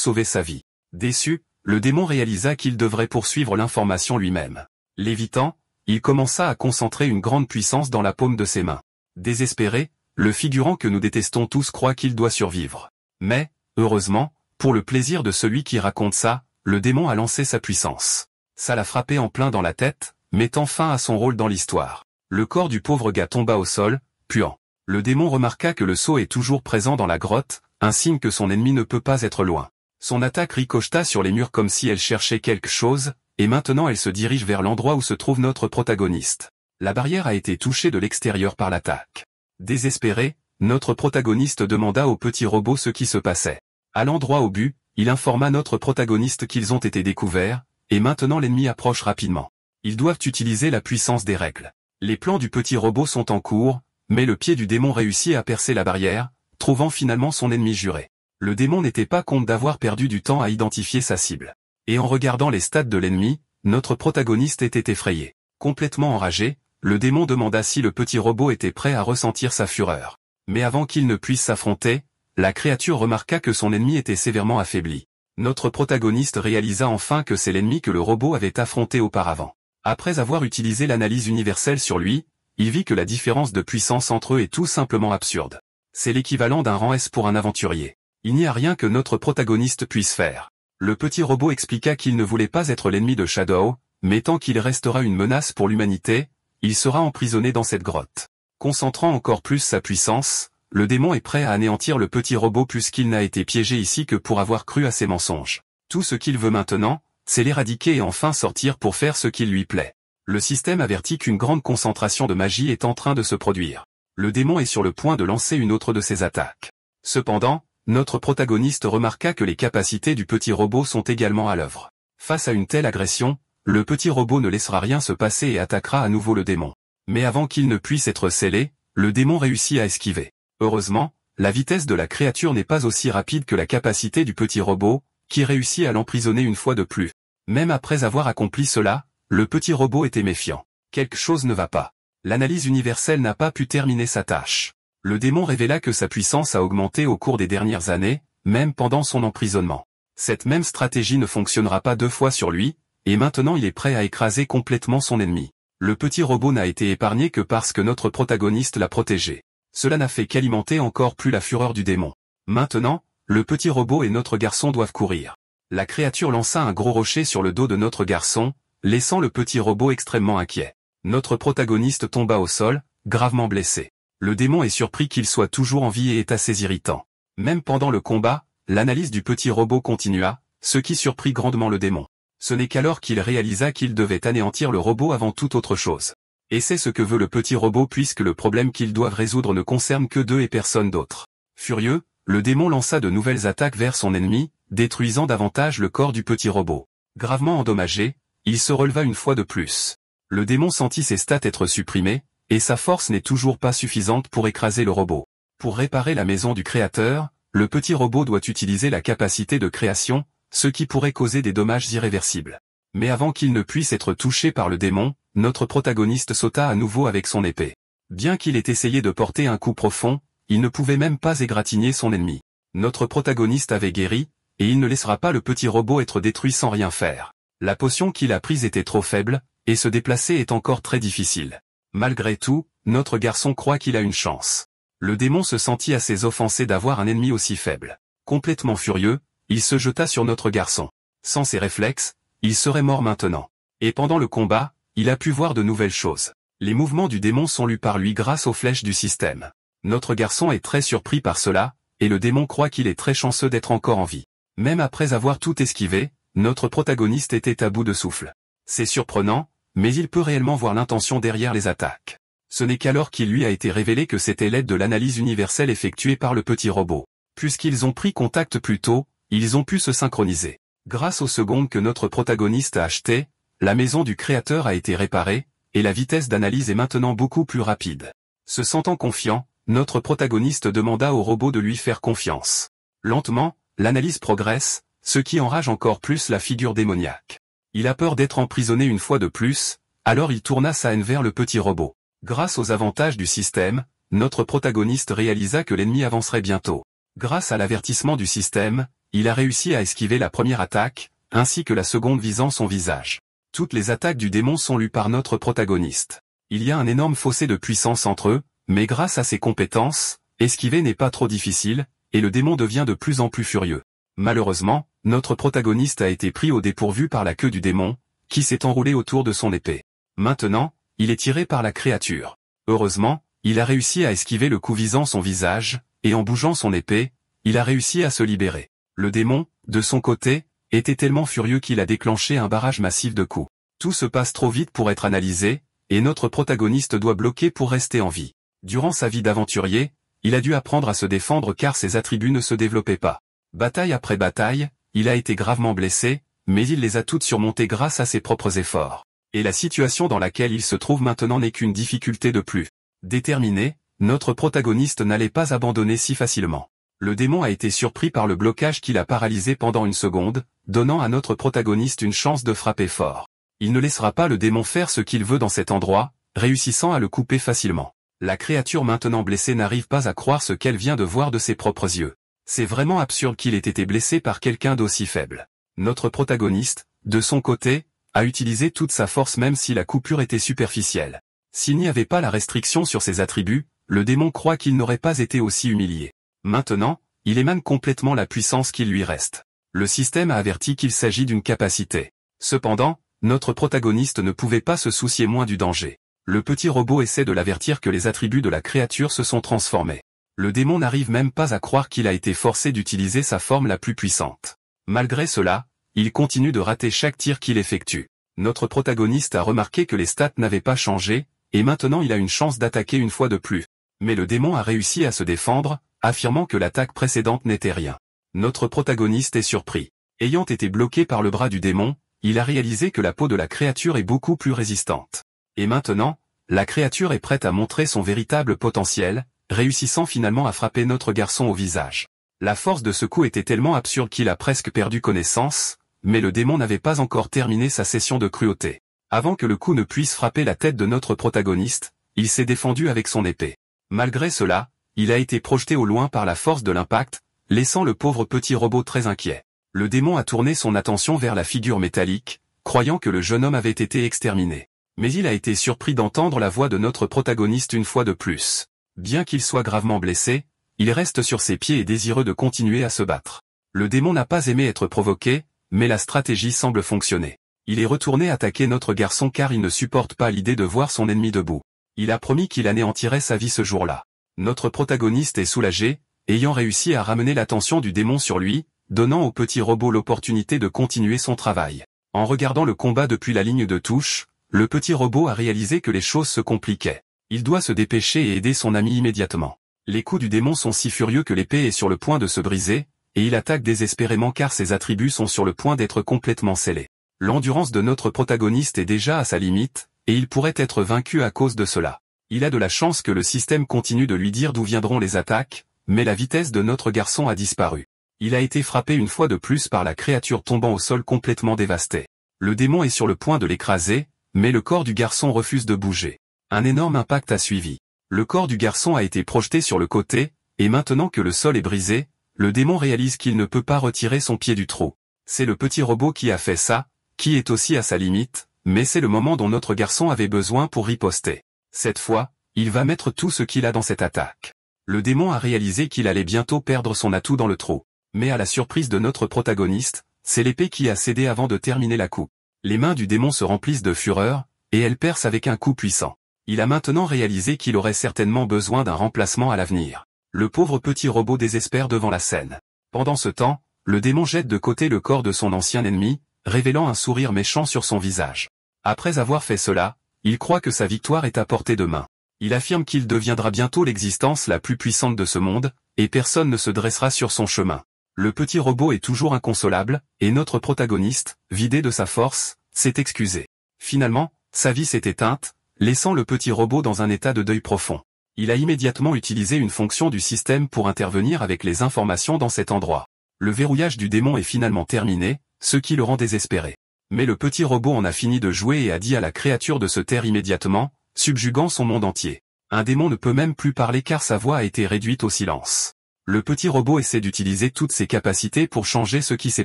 [SPEAKER 1] sauver sa vie. Déçu, le démon réalisa qu'il devrait poursuivre l'information lui-même. L'évitant, il commença à concentrer une grande puissance dans la paume de ses mains. Désespéré, le figurant que nous détestons tous croit qu'il doit survivre. Mais, heureusement, pour le plaisir de celui qui raconte ça, le démon a lancé sa puissance. Ça l'a frappé en plein dans la tête, mettant fin à son rôle dans l'histoire. Le corps du pauvre gars tomba au sol, puant. Le démon remarqua que le sceau est toujours présent dans la grotte, un signe que son ennemi ne peut pas être loin. Son attaque ricocheta sur les murs comme si elle cherchait quelque chose, et maintenant elle se dirige vers l'endroit où se trouve notre protagoniste. La barrière a été touchée de l'extérieur par l'attaque. Désespéré, notre protagoniste demanda au petit robot ce qui se passait. À l'endroit au but, il informa notre protagoniste qu'ils ont été découverts, et maintenant l'ennemi approche rapidement. Ils doivent utiliser la puissance des règles. Les plans du petit robot sont en cours, mais le pied du démon réussit à percer la barrière, trouvant finalement son ennemi juré. Le démon n'était pas compte d'avoir perdu du temps à identifier sa cible. Et en regardant les stats de l'ennemi, notre protagoniste était effrayé. Complètement enragé, le démon demanda si le petit robot était prêt à ressentir sa fureur. Mais avant qu'il ne puisse s'affronter, la créature remarqua que son ennemi était sévèrement affaibli. Notre protagoniste réalisa enfin que c'est l'ennemi que le robot avait affronté auparavant. Après avoir utilisé l'analyse universelle sur lui, il vit que la différence de puissance entre eux est tout simplement absurde. C'est l'équivalent d'un rang S pour un aventurier. Il n'y a rien que notre protagoniste puisse faire. Le petit robot expliqua qu'il ne voulait pas être l'ennemi de Shadow, mais tant qu'il restera une menace pour l'humanité, il sera emprisonné dans cette grotte. Concentrant encore plus sa puissance, le démon est prêt à anéantir le petit robot puisqu'il n'a été piégé ici que pour avoir cru à ses mensonges. Tout ce qu'il veut maintenant, c'est l'éradiquer et enfin sortir pour faire ce qu'il lui plaît. Le système avertit qu'une grande concentration de magie est en train de se produire. Le démon est sur le point de lancer une autre de ses attaques. Cependant, notre protagoniste remarqua que les capacités du petit robot sont également à l'œuvre. Face à une telle agression, le petit robot ne laissera rien se passer et attaquera à nouveau le démon. Mais avant qu'il ne puisse être scellé, le démon réussit à esquiver. Heureusement, la vitesse de la créature n'est pas aussi rapide que la capacité du petit robot, qui réussit à l'emprisonner une fois de plus. Même après avoir accompli cela, le petit robot était méfiant. Quelque chose ne va pas. L'analyse universelle n'a pas pu terminer sa tâche. Le démon révéla que sa puissance a augmenté au cours des dernières années, même pendant son emprisonnement. Cette même stratégie ne fonctionnera pas deux fois sur lui, et maintenant il est prêt à écraser complètement son ennemi. Le petit robot n'a été épargné que parce que notre protagoniste l'a protégé. Cela n'a fait qu'alimenter encore plus la fureur du démon. Maintenant, le petit robot et notre garçon doivent courir. La créature lança un gros rocher sur le dos de notre garçon, laissant le petit robot extrêmement inquiet. Notre protagoniste tomba au sol, gravement blessé. Le démon est surpris qu'il soit toujours en vie et est assez irritant. Même pendant le combat, l'analyse du petit robot continua, ce qui surprit grandement le démon. Ce n'est qu'alors qu'il réalisa qu'il devait anéantir le robot avant toute autre chose. Et c'est ce que veut le petit robot puisque le problème qu'ils doivent résoudre ne concerne que d'eux et personne d'autre. Furieux, le démon lança de nouvelles attaques vers son ennemi, détruisant davantage le corps du petit robot. Gravement endommagé, il se releva une fois de plus. Le démon sentit ses stats être supprimés, et sa force n'est toujours pas suffisante pour écraser le robot. Pour réparer la maison du créateur, le petit robot doit utiliser la capacité de création, ce qui pourrait causer des dommages irréversibles. Mais avant qu'il ne puisse être touché par le démon, notre protagoniste sauta à nouveau avec son épée. Bien qu'il ait essayé de porter un coup profond, il ne pouvait même pas égratigner son ennemi. Notre protagoniste avait guéri, et il ne laissera pas le petit robot être détruit sans rien faire. La potion qu'il a prise était trop faible, et se déplacer est encore très difficile. Malgré tout, notre garçon croit qu'il a une chance. Le démon se sentit assez offensé d'avoir un ennemi aussi faible. Complètement furieux, il se jeta sur notre garçon. Sans ses réflexes, il serait mort maintenant. Et pendant le combat, il a pu voir de nouvelles choses. Les mouvements du démon sont lus par lui grâce aux flèches du système. Notre garçon est très surpris par cela, et le démon croit qu'il est très chanceux d'être encore en vie. Même après avoir tout esquivé, notre protagoniste était à bout de souffle. C'est surprenant, mais il peut réellement voir l'intention derrière les attaques. Ce n'est qu'alors qu'il lui a été révélé que c'était l'aide de l'analyse universelle effectuée par le petit robot. Puisqu'ils ont pris contact plus tôt, ils ont pu se synchroniser. Grâce aux secondes que notre protagoniste a achetées, la maison du créateur a été réparée, et la vitesse d'analyse est maintenant beaucoup plus rapide. Se sentant confiant, notre protagoniste demanda au robot de lui faire confiance. Lentement, l'analyse progresse, ce qui enrage encore plus la figure démoniaque. Il a peur d'être emprisonné une fois de plus, alors il tourna sa haine vers le petit robot. Grâce aux avantages du système, notre protagoniste réalisa que l'ennemi avancerait bientôt. Grâce à l'avertissement du système, il a réussi à esquiver la première attaque, ainsi que la seconde visant son visage. Toutes les attaques du démon sont lues par notre protagoniste. Il y a un énorme fossé de puissance entre eux, mais grâce à ses compétences, esquiver n'est pas trop difficile, et le démon devient de plus en plus furieux. Malheureusement, notre protagoniste a été pris au dépourvu par la queue du démon, qui s'est enroulée autour de son épée. Maintenant, il est tiré par la créature. Heureusement, il a réussi à esquiver le coup visant son visage, et en bougeant son épée, il a réussi à se libérer. Le démon, de son côté, était tellement furieux qu'il a déclenché un barrage massif de coups. Tout se passe trop vite pour être analysé, et notre protagoniste doit bloquer pour rester en vie. Durant sa vie d'aventurier, il a dû apprendre à se défendre car ses attributs ne se développaient pas. Bataille après bataille, il a été gravement blessé, mais il les a toutes surmontées grâce à ses propres efforts. Et la situation dans laquelle il se trouve maintenant n'est qu'une difficulté de plus. Déterminé, notre protagoniste n'allait pas abandonner si facilement. Le démon a été surpris par le blocage qui l'a paralysé pendant une seconde, donnant à notre protagoniste une chance de frapper fort. Il ne laissera pas le démon faire ce qu'il veut dans cet endroit, réussissant à le couper facilement. La créature maintenant blessée n'arrive pas à croire ce qu'elle vient de voir de ses propres yeux. C'est vraiment absurde qu'il ait été blessé par quelqu'un d'aussi faible. Notre protagoniste, de son côté, a utilisé toute sa force même si la coupure était superficielle. S'il n'y avait pas la restriction sur ses attributs, le démon croit qu'il n'aurait pas été aussi humilié. Maintenant, il émane complètement la puissance qu'il lui reste. Le système a averti qu'il s'agit d'une capacité. Cependant, notre protagoniste ne pouvait pas se soucier moins du danger. Le petit robot essaie de l'avertir que les attributs de la créature se sont transformés. Le démon n'arrive même pas à croire qu'il a été forcé d'utiliser sa forme la plus puissante. Malgré cela, il continue de rater chaque tir qu'il effectue. Notre protagoniste a remarqué que les stats n'avaient pas changé, et maintenant il a une chance d'attaquer une fois de plus. Mais le démon a réussi à se défendre, affirmant que l'attaque précédente n'était rien. Notre protagoniste est surpris. Ayant été bloqué par le bras du démon, il a réalisé que la peau de la créature est beaucoup plus résistante. Et maintenant, la créature est prête à montrer son véritable potentiel, réussissant finalement à frapper notre garçon au visage. La force de ce coup était tellement absurde qu'il a presque perdu connaissance, mais le démon n'avait pas encore terminé sa session de cruauté. Avant que le coup ne puisse frapper la tête de notre protagoniste, il s'est défendu avec son épée. Malgré cela, il a été projeté au loin par la force de l'impact, laissant le pauvre petit robot très inquiet. Le démon a tourné son attention vers la figure métallique, croyant que le jeune homme avait été exterminé. Mais il a été surpris d'entendre la voix de notre protagoniste une fois de plus. Bien qu'il soit gravement blessé, il reste sur ses pieds et désireux de continuer à se battre. Le démon n'a pas aimé être provoqué, mais la stratégie semble fonctionner. Il est retourné attaquer notre garçon car il ne supporte pas l'idée de voir son ennemi debout. Il a promis qu'il anéantirait sa vie ce jour-là. Notre protagoniste est soulagé, ayant réussi à ramener l'attention du démon sur lui, donnant au petit robot l'opportunité de continuer son travail. En regardant le combat depuis la ligne de touche, le petit robot a réalisé que les choses se compliquaient. Il doit se dépêcher et aider son ami immédiatement. Les coups du démon sont si furieux que l'épée est sur le point de se briser, et il attaque désespérément car ses attributs sont sur le point d'être complètement scellés. L'endurance de notre protagoniste est déjà à sa limite, et il pourrait être vaincu à cause de cela. Il a de la chance que le système continue de lui dire d'où viendront les attaques, mais la vitesse de notre garçon a disparu. Il a été frappé une fois de plus par la créature tombant au sol complètement dévastée. Le démon est sur le point de l'écraser, mais le corps du garçon refuse de bouger. Un énorme impact a suivi. Le corps du garçon a été projeté sur le côté, et maintenant que le sol est brisé, le démon réalise qu'il ne peut pas retirer son pied du trou. C'est le petit robot qui a fait ça, qui est aussi à sa limite, mais c'est le moment dont notre garçon avait besoin pour riposter. Cette fois, il va mettre tout ce qu'il a dans cette attaque. Le démon a réalisé qu'il allait bientôt perdre son atout dans le trou. Mais à la surprise de notre protagoniste, c'est l'épée qui a cédé avant de terminer la coupe. Les mains du démon se remplissent de fureur, et elle perce avec un coup puissant. Il a maintenant réalisé qu'il aurait certainement besoin d'un remplacement à l'avenir. Le pauvre petit robot désespère devant la scène. Pendant ce temps, le démon jette de côté le corps de son ancien ennemi, révélant un sourire méchant sur son visage. Après avoir fait cela, il croit que sa victoire est à portée de main. Il affirme qu'il deviendra bientôt l'existence la plus puissante de ce monde, et personne ne se dressera sur son chemin. Le petit robot est toujours inconsolable, et notre protagoniste, vidé de sa force, s'est excusé. Finalement, sa vie s'est éteinte, laissant le petit robot dans un état de deuil profond. Il a immédiatement utilisé une fonction du système pour intervenir avec les informations dans cet endroit. Le verrouillage du démon est finalement terminé, ce qui le rend désespéré. Mais le petit robot en a fini de jouer et a dit à la créature de se taire immédiatement, subjuguant son monde entier. Un démon ne peut même plus parler car sa voix a été réduite au silence. Le petit robot essaie d'utiliser toutes ses capacités pour changer ce qui s'est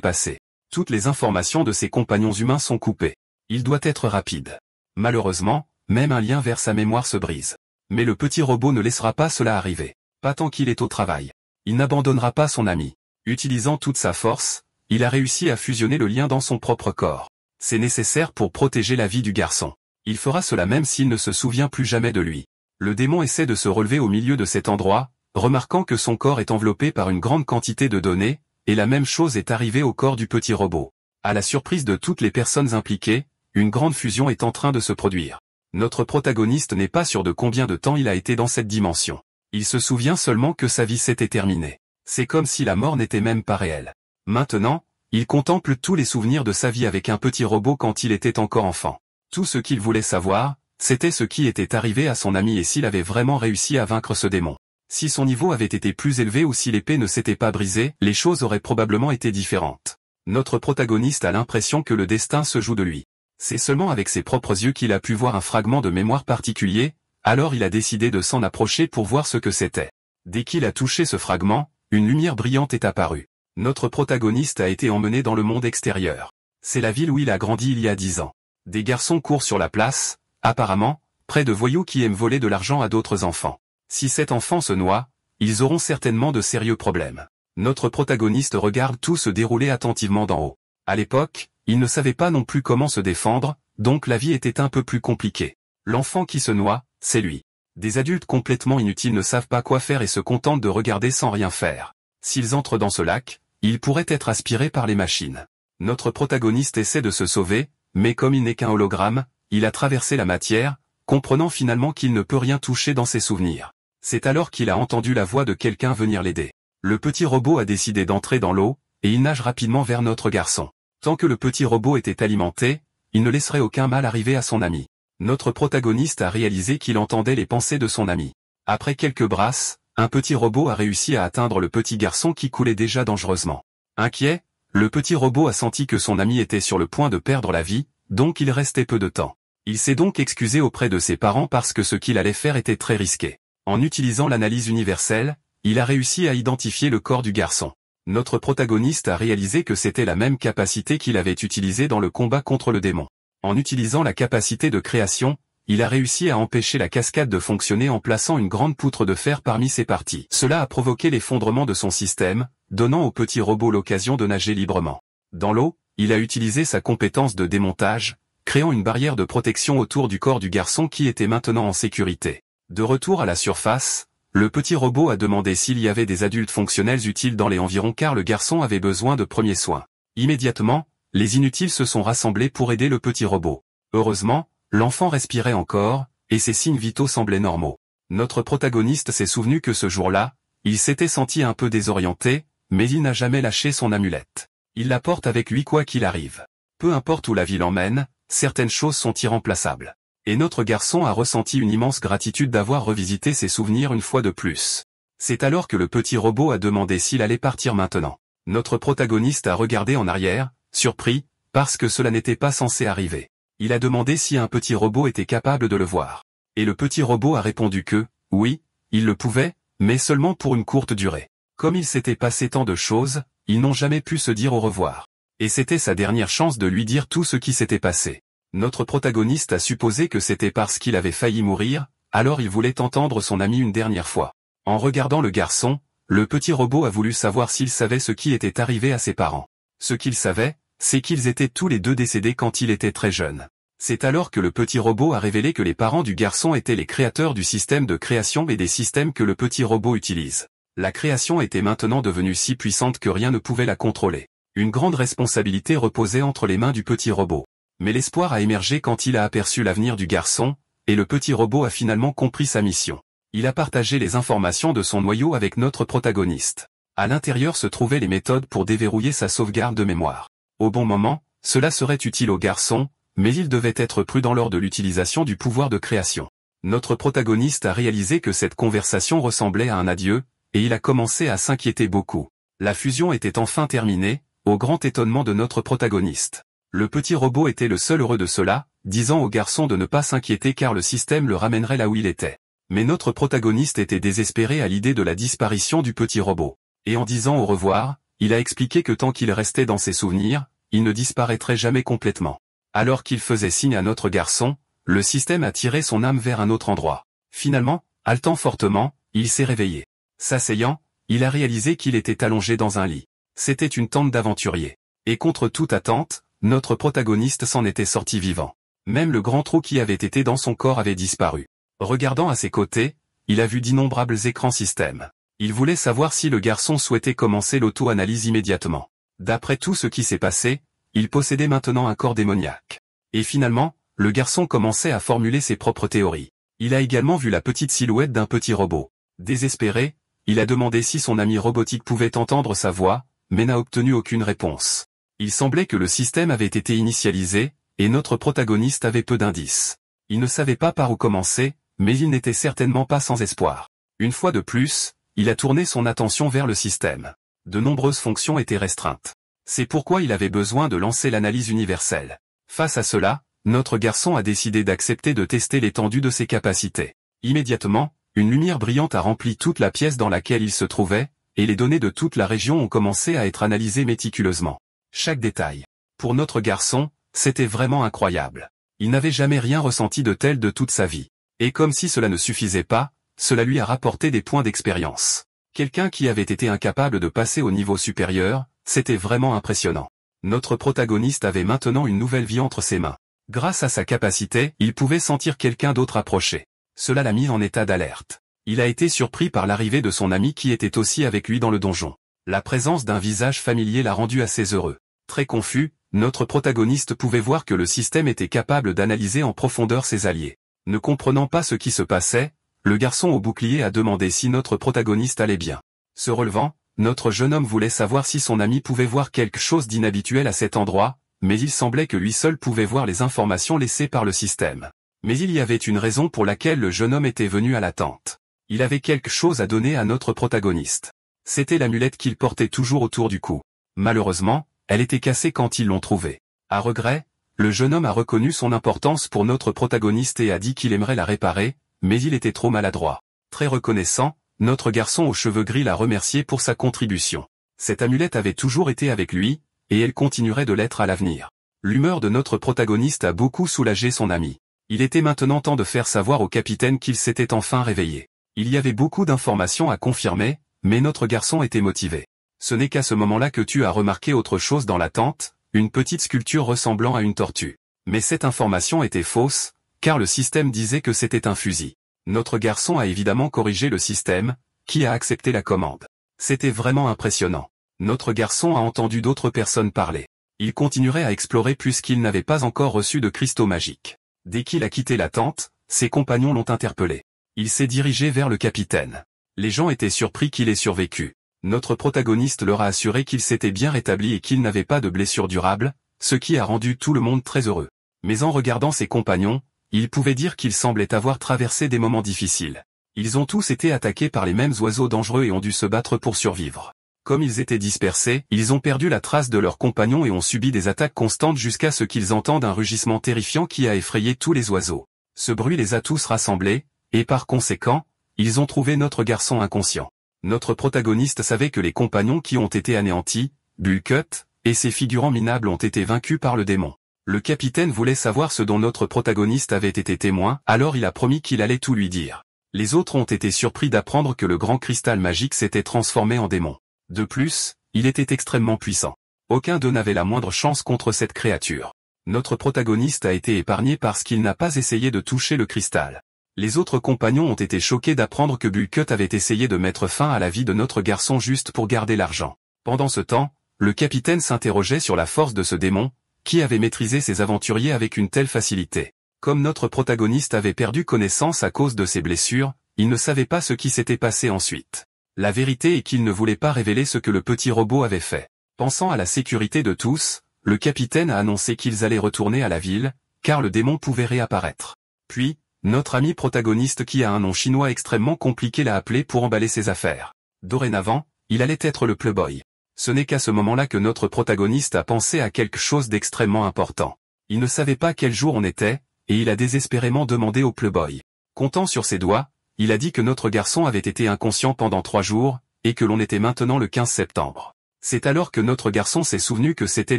[SPEAKER 1] passé. Toutes les informations de ses compagnons humains sont coupées. Il doit être rapide. Malheureusement, même un lien vers sa mémoire se brise. Mais le petit robot ne laissera pas cela arriver. Pas tant qu'il est au travail. Il n'abandonnera pas son ami. Utilisant toute sa force, il a réussi à fusionner le lien dans son propre corps. C'est nécessaire pour protéger la vie du garçon. Il fera cela même s'il ne se souvient plus jamais de lui. Le démon essaie de se relever au milieu de cet endroit, remarquant que son corps est enveloppé par une grande quantité de données, et la même chose est arrivée au corps du petit robot. À la surprise de toutes les personnes impliquées, une grande fusion est en train de se produire. Notre protagoniste n'est pas sûr de combien de temps il a été dans cette dimension. Il se souvient seulement que sa vie s'était terminée. C'est comme si la mort n'était même pas réelle. Maintenant, il contemple tous les souvenirs de sa vie avec un petit robot quand il était encore enfant. Tout ce qu'il voulait savoir, c'était ce qui était arrivé à son ami et s'il avait vraiment réussi à vaincre ce démon. Si son niveau avait été plus élevé ou si l'épée ne s'était pas brisée, les choses auraient probablement été différentes. Notre protagoniste a l'impression que le destin se joue de lui. C'est seulement avec ses propres yeux qu'il a pu voir un fragment de mémoire particulier, alors il a décidé de s'en approcher pour voir ce que c'était. Dès qu'il a touché ce fragment, une lumière brillante est apparue. Notre protagoniste a été emmené dans le monde extérieur. C'est la ville où il a grandi il y a 10 ans. Des garçons courent sur la place, apparemment, près de voyous qui aiment voler de l'argent à d'autres enfants. Si cet enfant se noie, ils auront certainement de sérieux problèmes. Notre protagoniste regarde tout se dérouler attentivement d'en haut. À l'époque, il ne savait pas non plus comment se défendre, donc la vie était un peu plus compliquée. L'enfant qui se noie, c'est lui. Des adultes complètement inutiles ne savent pas quoi faire et se contentent de regarder sans rien faire. S'ils entrent dans ce lac, ils pourraient être aspirés par les machines. Notre protagoniste essaie de se sauver, mais comme il n'est qu'un hologramme, il a traversé la matière, comprenant finalement qu'il ne peut rien toucher dans ses souvenirs. C'est alors qu'il a entendu la voix de quelqu'un venir l'aider. Le petit robot a décidé d'entrer dans l'eau, et il nage rapidement vers notre garçon. Tant que le petit robot était alimenté, il ne laisserait aucun mal arriver à son ami. Notre protagoniste a réalisé qu'il entendait les pensées de son ami. Après quelques brasses, un petit robot a réussi à atteindre le petit garçon qui coulait déjà dangereusement. Inquiet, le petit robot a senti que son ami était sur le point de perdre la vie, donc il restait peu de temps. Il s'est donc excusé auprès de ses parents parce que ce qu'il allait faire était très risqué. En utilisant l'analyse universelle, il a réussi à identifier le corps du garçon. Notre protagoniste a réalisé que c'était la même capacité qu'il avait utilisée dans le combat contre le démon. En utilisant la capacité de création, il a réussi à empêcher la cascade de fonctionner en plaçant une grande poutre de fer parmi ses parties. Cela a provoqué l'effondrement de son système, donnant au petit robot l'occasion de nager librement. Dans l'eau, il a utilisé sa compétence de démontage, créant une barrière de protection autour du corps du garçon qui était maintenant en sécurité. De retour à la surface, le petit robot a demandé s'il y avait des adultes fonctionnels utiles dans les environs car le garçon avait besoin de premiers soins. Immédiatement, les inutiles se sont rassemblés pour aider le petit robot. Heureusement, l'enfant respirait encore, et ses signes vitaux semblaient normaux. Notre protagoniste s'est souvenu que ce jour-là, il s'était senti un peu désorienté, mais il n'a jamais lâché son amulette. Il la porte avec lui quoi qu'il arrive. Peu importe où la vie l'emmène, certaines choses sont irremplaçables. Et notre garçon a ressenti une immense gratitude d'avoir revisité ses souvenirs une fois de plus. C'est alors que le petit robot a demandé s'il allait partir maintenant. Notre protagoniste a regardé en arrière, surpris, parce que cela n'était pas censé arriver. Il a demandé si un petit robot était capable de le voir. Et le petit robot a répondu que, oui, il le pouvait, mais seulement pour une courte durée. Comme il s'était passé tant de choses, ils n'ont jamais pu se dire au revoir. Et c'était sa dernière chance de lui dire tout ce qui s'était passé. Notre protagoniste a supposé que c'était parce qu'il avait failli mourir, alors il voulait entendre son ami une dernière fois. En regardant le garçon, le petit robot a voulu savoir s'il savait ce qui était arrivé à ses parents. Ce qu'il savait, c'est qu'ils étaient tous les deux décédés quand il était très jeune. C'est alors que le petit robot a révélé que les parents du garçon étaient les créateurs du système de création et des systèmes que le petit robot utilise. La création était maintenant devenue si puissante que rien ne pouvait la contrôler. Une grande responsabilité reposait entre les mains du petit robot. Mais l'espoir a émergé quand il a aperçu l'avenir du garçon, et le petit robot a finalement compris sa mission. Il a partagé les informations de son noyau avec notre protagoniste. À l'intérieur se trouvaient les méthodes pour déverrouiller sa sauvegarde de mémoire. Au bon moment, cela serait utile au garçon, mais il devait être prudent lors de l'utilisation du pouvoir de création. Notre protagoniste a réalisé que cette conversation ressemblait à un adieu, et il a commencé à s'inquiéter beaucoup. La fusion était enfin terminée, au grand étonnement de notre protagoniste. Le petit robot était le seul heureux de cela, disant au garçon de ne pas s'inquiéter car le système le ramènerait là où il était. Mais notre protagoniste était désespéré à l'idée de la disparition du petit robot. Et en disant au revoir, il a expliqué que tant qu'il restait dans ses souvenirs, il ne disparaîtrait jamais complètement. Alors qu'il faisait signe à notre garçon, le système a tiré son âme vers un autre endroit. Finalement, haletant fortement, il s'est réveillé. S'asseyant, il a réalisé qu'il était allongé dans un lit. C'était une tente d'aventurier. Et contre toute attente, notre protagoniste s'en était sorti vivant. Même le grand trou qui avait été dans son corps avait disparu. Regardant à ses côtés, il a vu d'innombrables écrans système. Il voulait savoir si le garçon souhaitait commencer l'auto-analyse immédiatement. D'après tout ce qui s'est passé, il possédait maintenant un corps démoniaque. Et finalement, le garçon commençait à formuler ses propres théories. Il a également vu la petite silhouette d'un petit robot. Désespéré, il a demandé si son ami robotique pouvait entendre sa voix, mais n'a obtenu aucune réponse. Il semblait que le système avait été initialisé, et notre protagoniste avait peu d'indices. Il ne savait pas par où commencer, mais il n'était certainement pas sans espoir. Une fois de plus, il a tourné son attention vers le système. De nombreuses fonctions étaient restreintes. C'est pourquoi il avait besoin de lancer l'analyse universelle. Face à cela, notre garçon a décidé d'accepter de tester l'étendue de ses capacités. Immédiatement, une lumière brillante a rempli toute la pièce dans laquelle il se trouvait, et les données de toute la région ont commencé à être analysées méticuleusement. Chaque détail. Pour notre garçon, c'était vraiment incroyable. Il n'avait jamais rien ressenti de tel de toute sa vie. Et comme si cela ne suffisait pas, cela lui a rapporté des points d'expérience. Quelqu'un qui avait été incapable de passer au niveau supérieur, c'était vraiment impressionnant. Notre protagoniste avait maintenant une nouvelle vie entre ses mains. Grâce à sa capacité, il pouvait sentir quelqu'un d'autre approcher. Cela l'a mis en état d'alerte. Il a été surpris par l'arrivée de son ami qui était aussi avec lui dans le donjon. La présence d'un visage familier l'a rendu assez heureux. Très confus, notre protagoniste pouvait voir que le système était capable d'analyser en profondeur ses alliés. Ne comprenant pas ce qui se passait, le garçon au bouclier a demandé si notre protagoniste allait bien. Se relevant, notre jeune homme voulait savoir si son ami pouvait voir quelque chose d'inhabituel à cet endroit, mais il semblait que lui seul pouvait voir les informations laissées par le système. Mais il y avait une raison pour laquelle le jeune homme était venu à la tente. Il avait quelque chose à donner à notre protagoniste. C'était l'amulette qu'il portait toujours autour du cou. Malheureusement, elle était cassée quand ils l'ont trouvée. À regret, le jeune homme a reconnu son importance pour notre protagoniste et a dit qu'il aimerait la réparer, mais il était trop maladroit. Très reconnaissant, notre garçon aux cheveux gris l'a remercié pour sa contribution. Cette amulette avait toujours été avec lui, et elle continuerait de l'être à l'avenir. L'humeur de notre protagoniste a beaucoup soulagé son ami. Il était maintenant temps de faire savoir au capitaine qu'il s'était enfin réveillé. Il y avait beaucoup d'informations à confirmer, mais notre garçon était motivé. Ce n'est qu'à ce moment-là que tu as remarqué autre chose dans la tente, une petite sculpture ressemblant à une tortue. Mais cette information était fausse, car le système disait que c'était un fusil. Notre garçon a évidemment corrigé le système, qui a accepté la commande. C'était vraiment impressionnant. Notre garçon a entendu d'autres personnes parler. Il continuerait à explorer puisqu'il n'avait pas encore reçu de cristaux magiques. Dès qu'il a quitté la tente, ses compagnons l'ont interpellé. Il s'est dirigé vers le capitaine. Les gens étaient surpris qu'il ait survécu. Notre protagoniste leur a assuré qu'il s'était bien rétabli et qu'il n'avait pas de blessure durable, ce qui a rendu tout le monde très heureux. Mais en regardant ses compagnons, il pouvait dire qu'ils semblaient avoir traversé des moments difficiles. Ils ont tous été attaqués par les mêmes oiseaux dangereux et ont dû se battre pour survivre. Comme ils étaient dispersés, ils ont perdu la trace de leurs compagnons et ont subi des attaques constantes jusqu'à ce qu'ils entendent un rugissement terrifiant qui a effrayé tous les oiseaux. Ce bruit les a tous rassemblés, et par conséquent, ils ont trouvé notre garçon inconscient. Notre protagoniste savait que les compagnons qui ont été anéantis, Bullcut, et ses figurants minables ont été vaincus par le démon. Le capitaine voulait savoir ce dont notre protagoniste avait été témoin, alors il a promis qu'il allait tout lui dire. Les autres ont été surpris d'apprendre que le grand cristal magique s'était transformé en démon. De plus, il était extrêmement puissant. Aucun d'eux n'avait la moindre chance contre cette créature. Notre protagoniste a été épargné parce qu'il n'a pas essayé de toucher le cristal. Les autres compagnons ont été choqués d'apprendre que Bullcut avait essayé de mettre fin à la vie de notre garçon juste pour garder l'argent. Pendant ce temps, le capitaine s'interrogeait sur la force de ce démon, qui avait maîtrisé ses aventuriers avec une telle facilité. Comme notre protagoniste avait perdu connaissance à cause de ses blessures, il ne savait pas ce qui s'était passé ensuite. La vérité est qu'il ne voulait pas révéler ce que le petit robot avait fait. Pensant à la sécurité de tous, le capitaine a annoncé qu'ils allaient retourner à la ville, car le démon pouvait réapparaître. Puis, notre ami protagoniste qui a un nom chinois extrêmement compliqué l'a appelé pour emballer ses affaires. Dorénavant, il allait être le Pleboy. Ce n'est qu'à ce moment-là que notre protagoniste a pensé à quelque chose d'extrêmement important. Il ne savait pas quel jour on était, et il a désespérément demandé au Pleboy. Comptant sur ses doigts, il a dit que notre garçon avait été inconscient pendant 3 jours, et que l'on était maintenant le 15 septembre. C'est alors que notre garçon s'est souvenu que c'était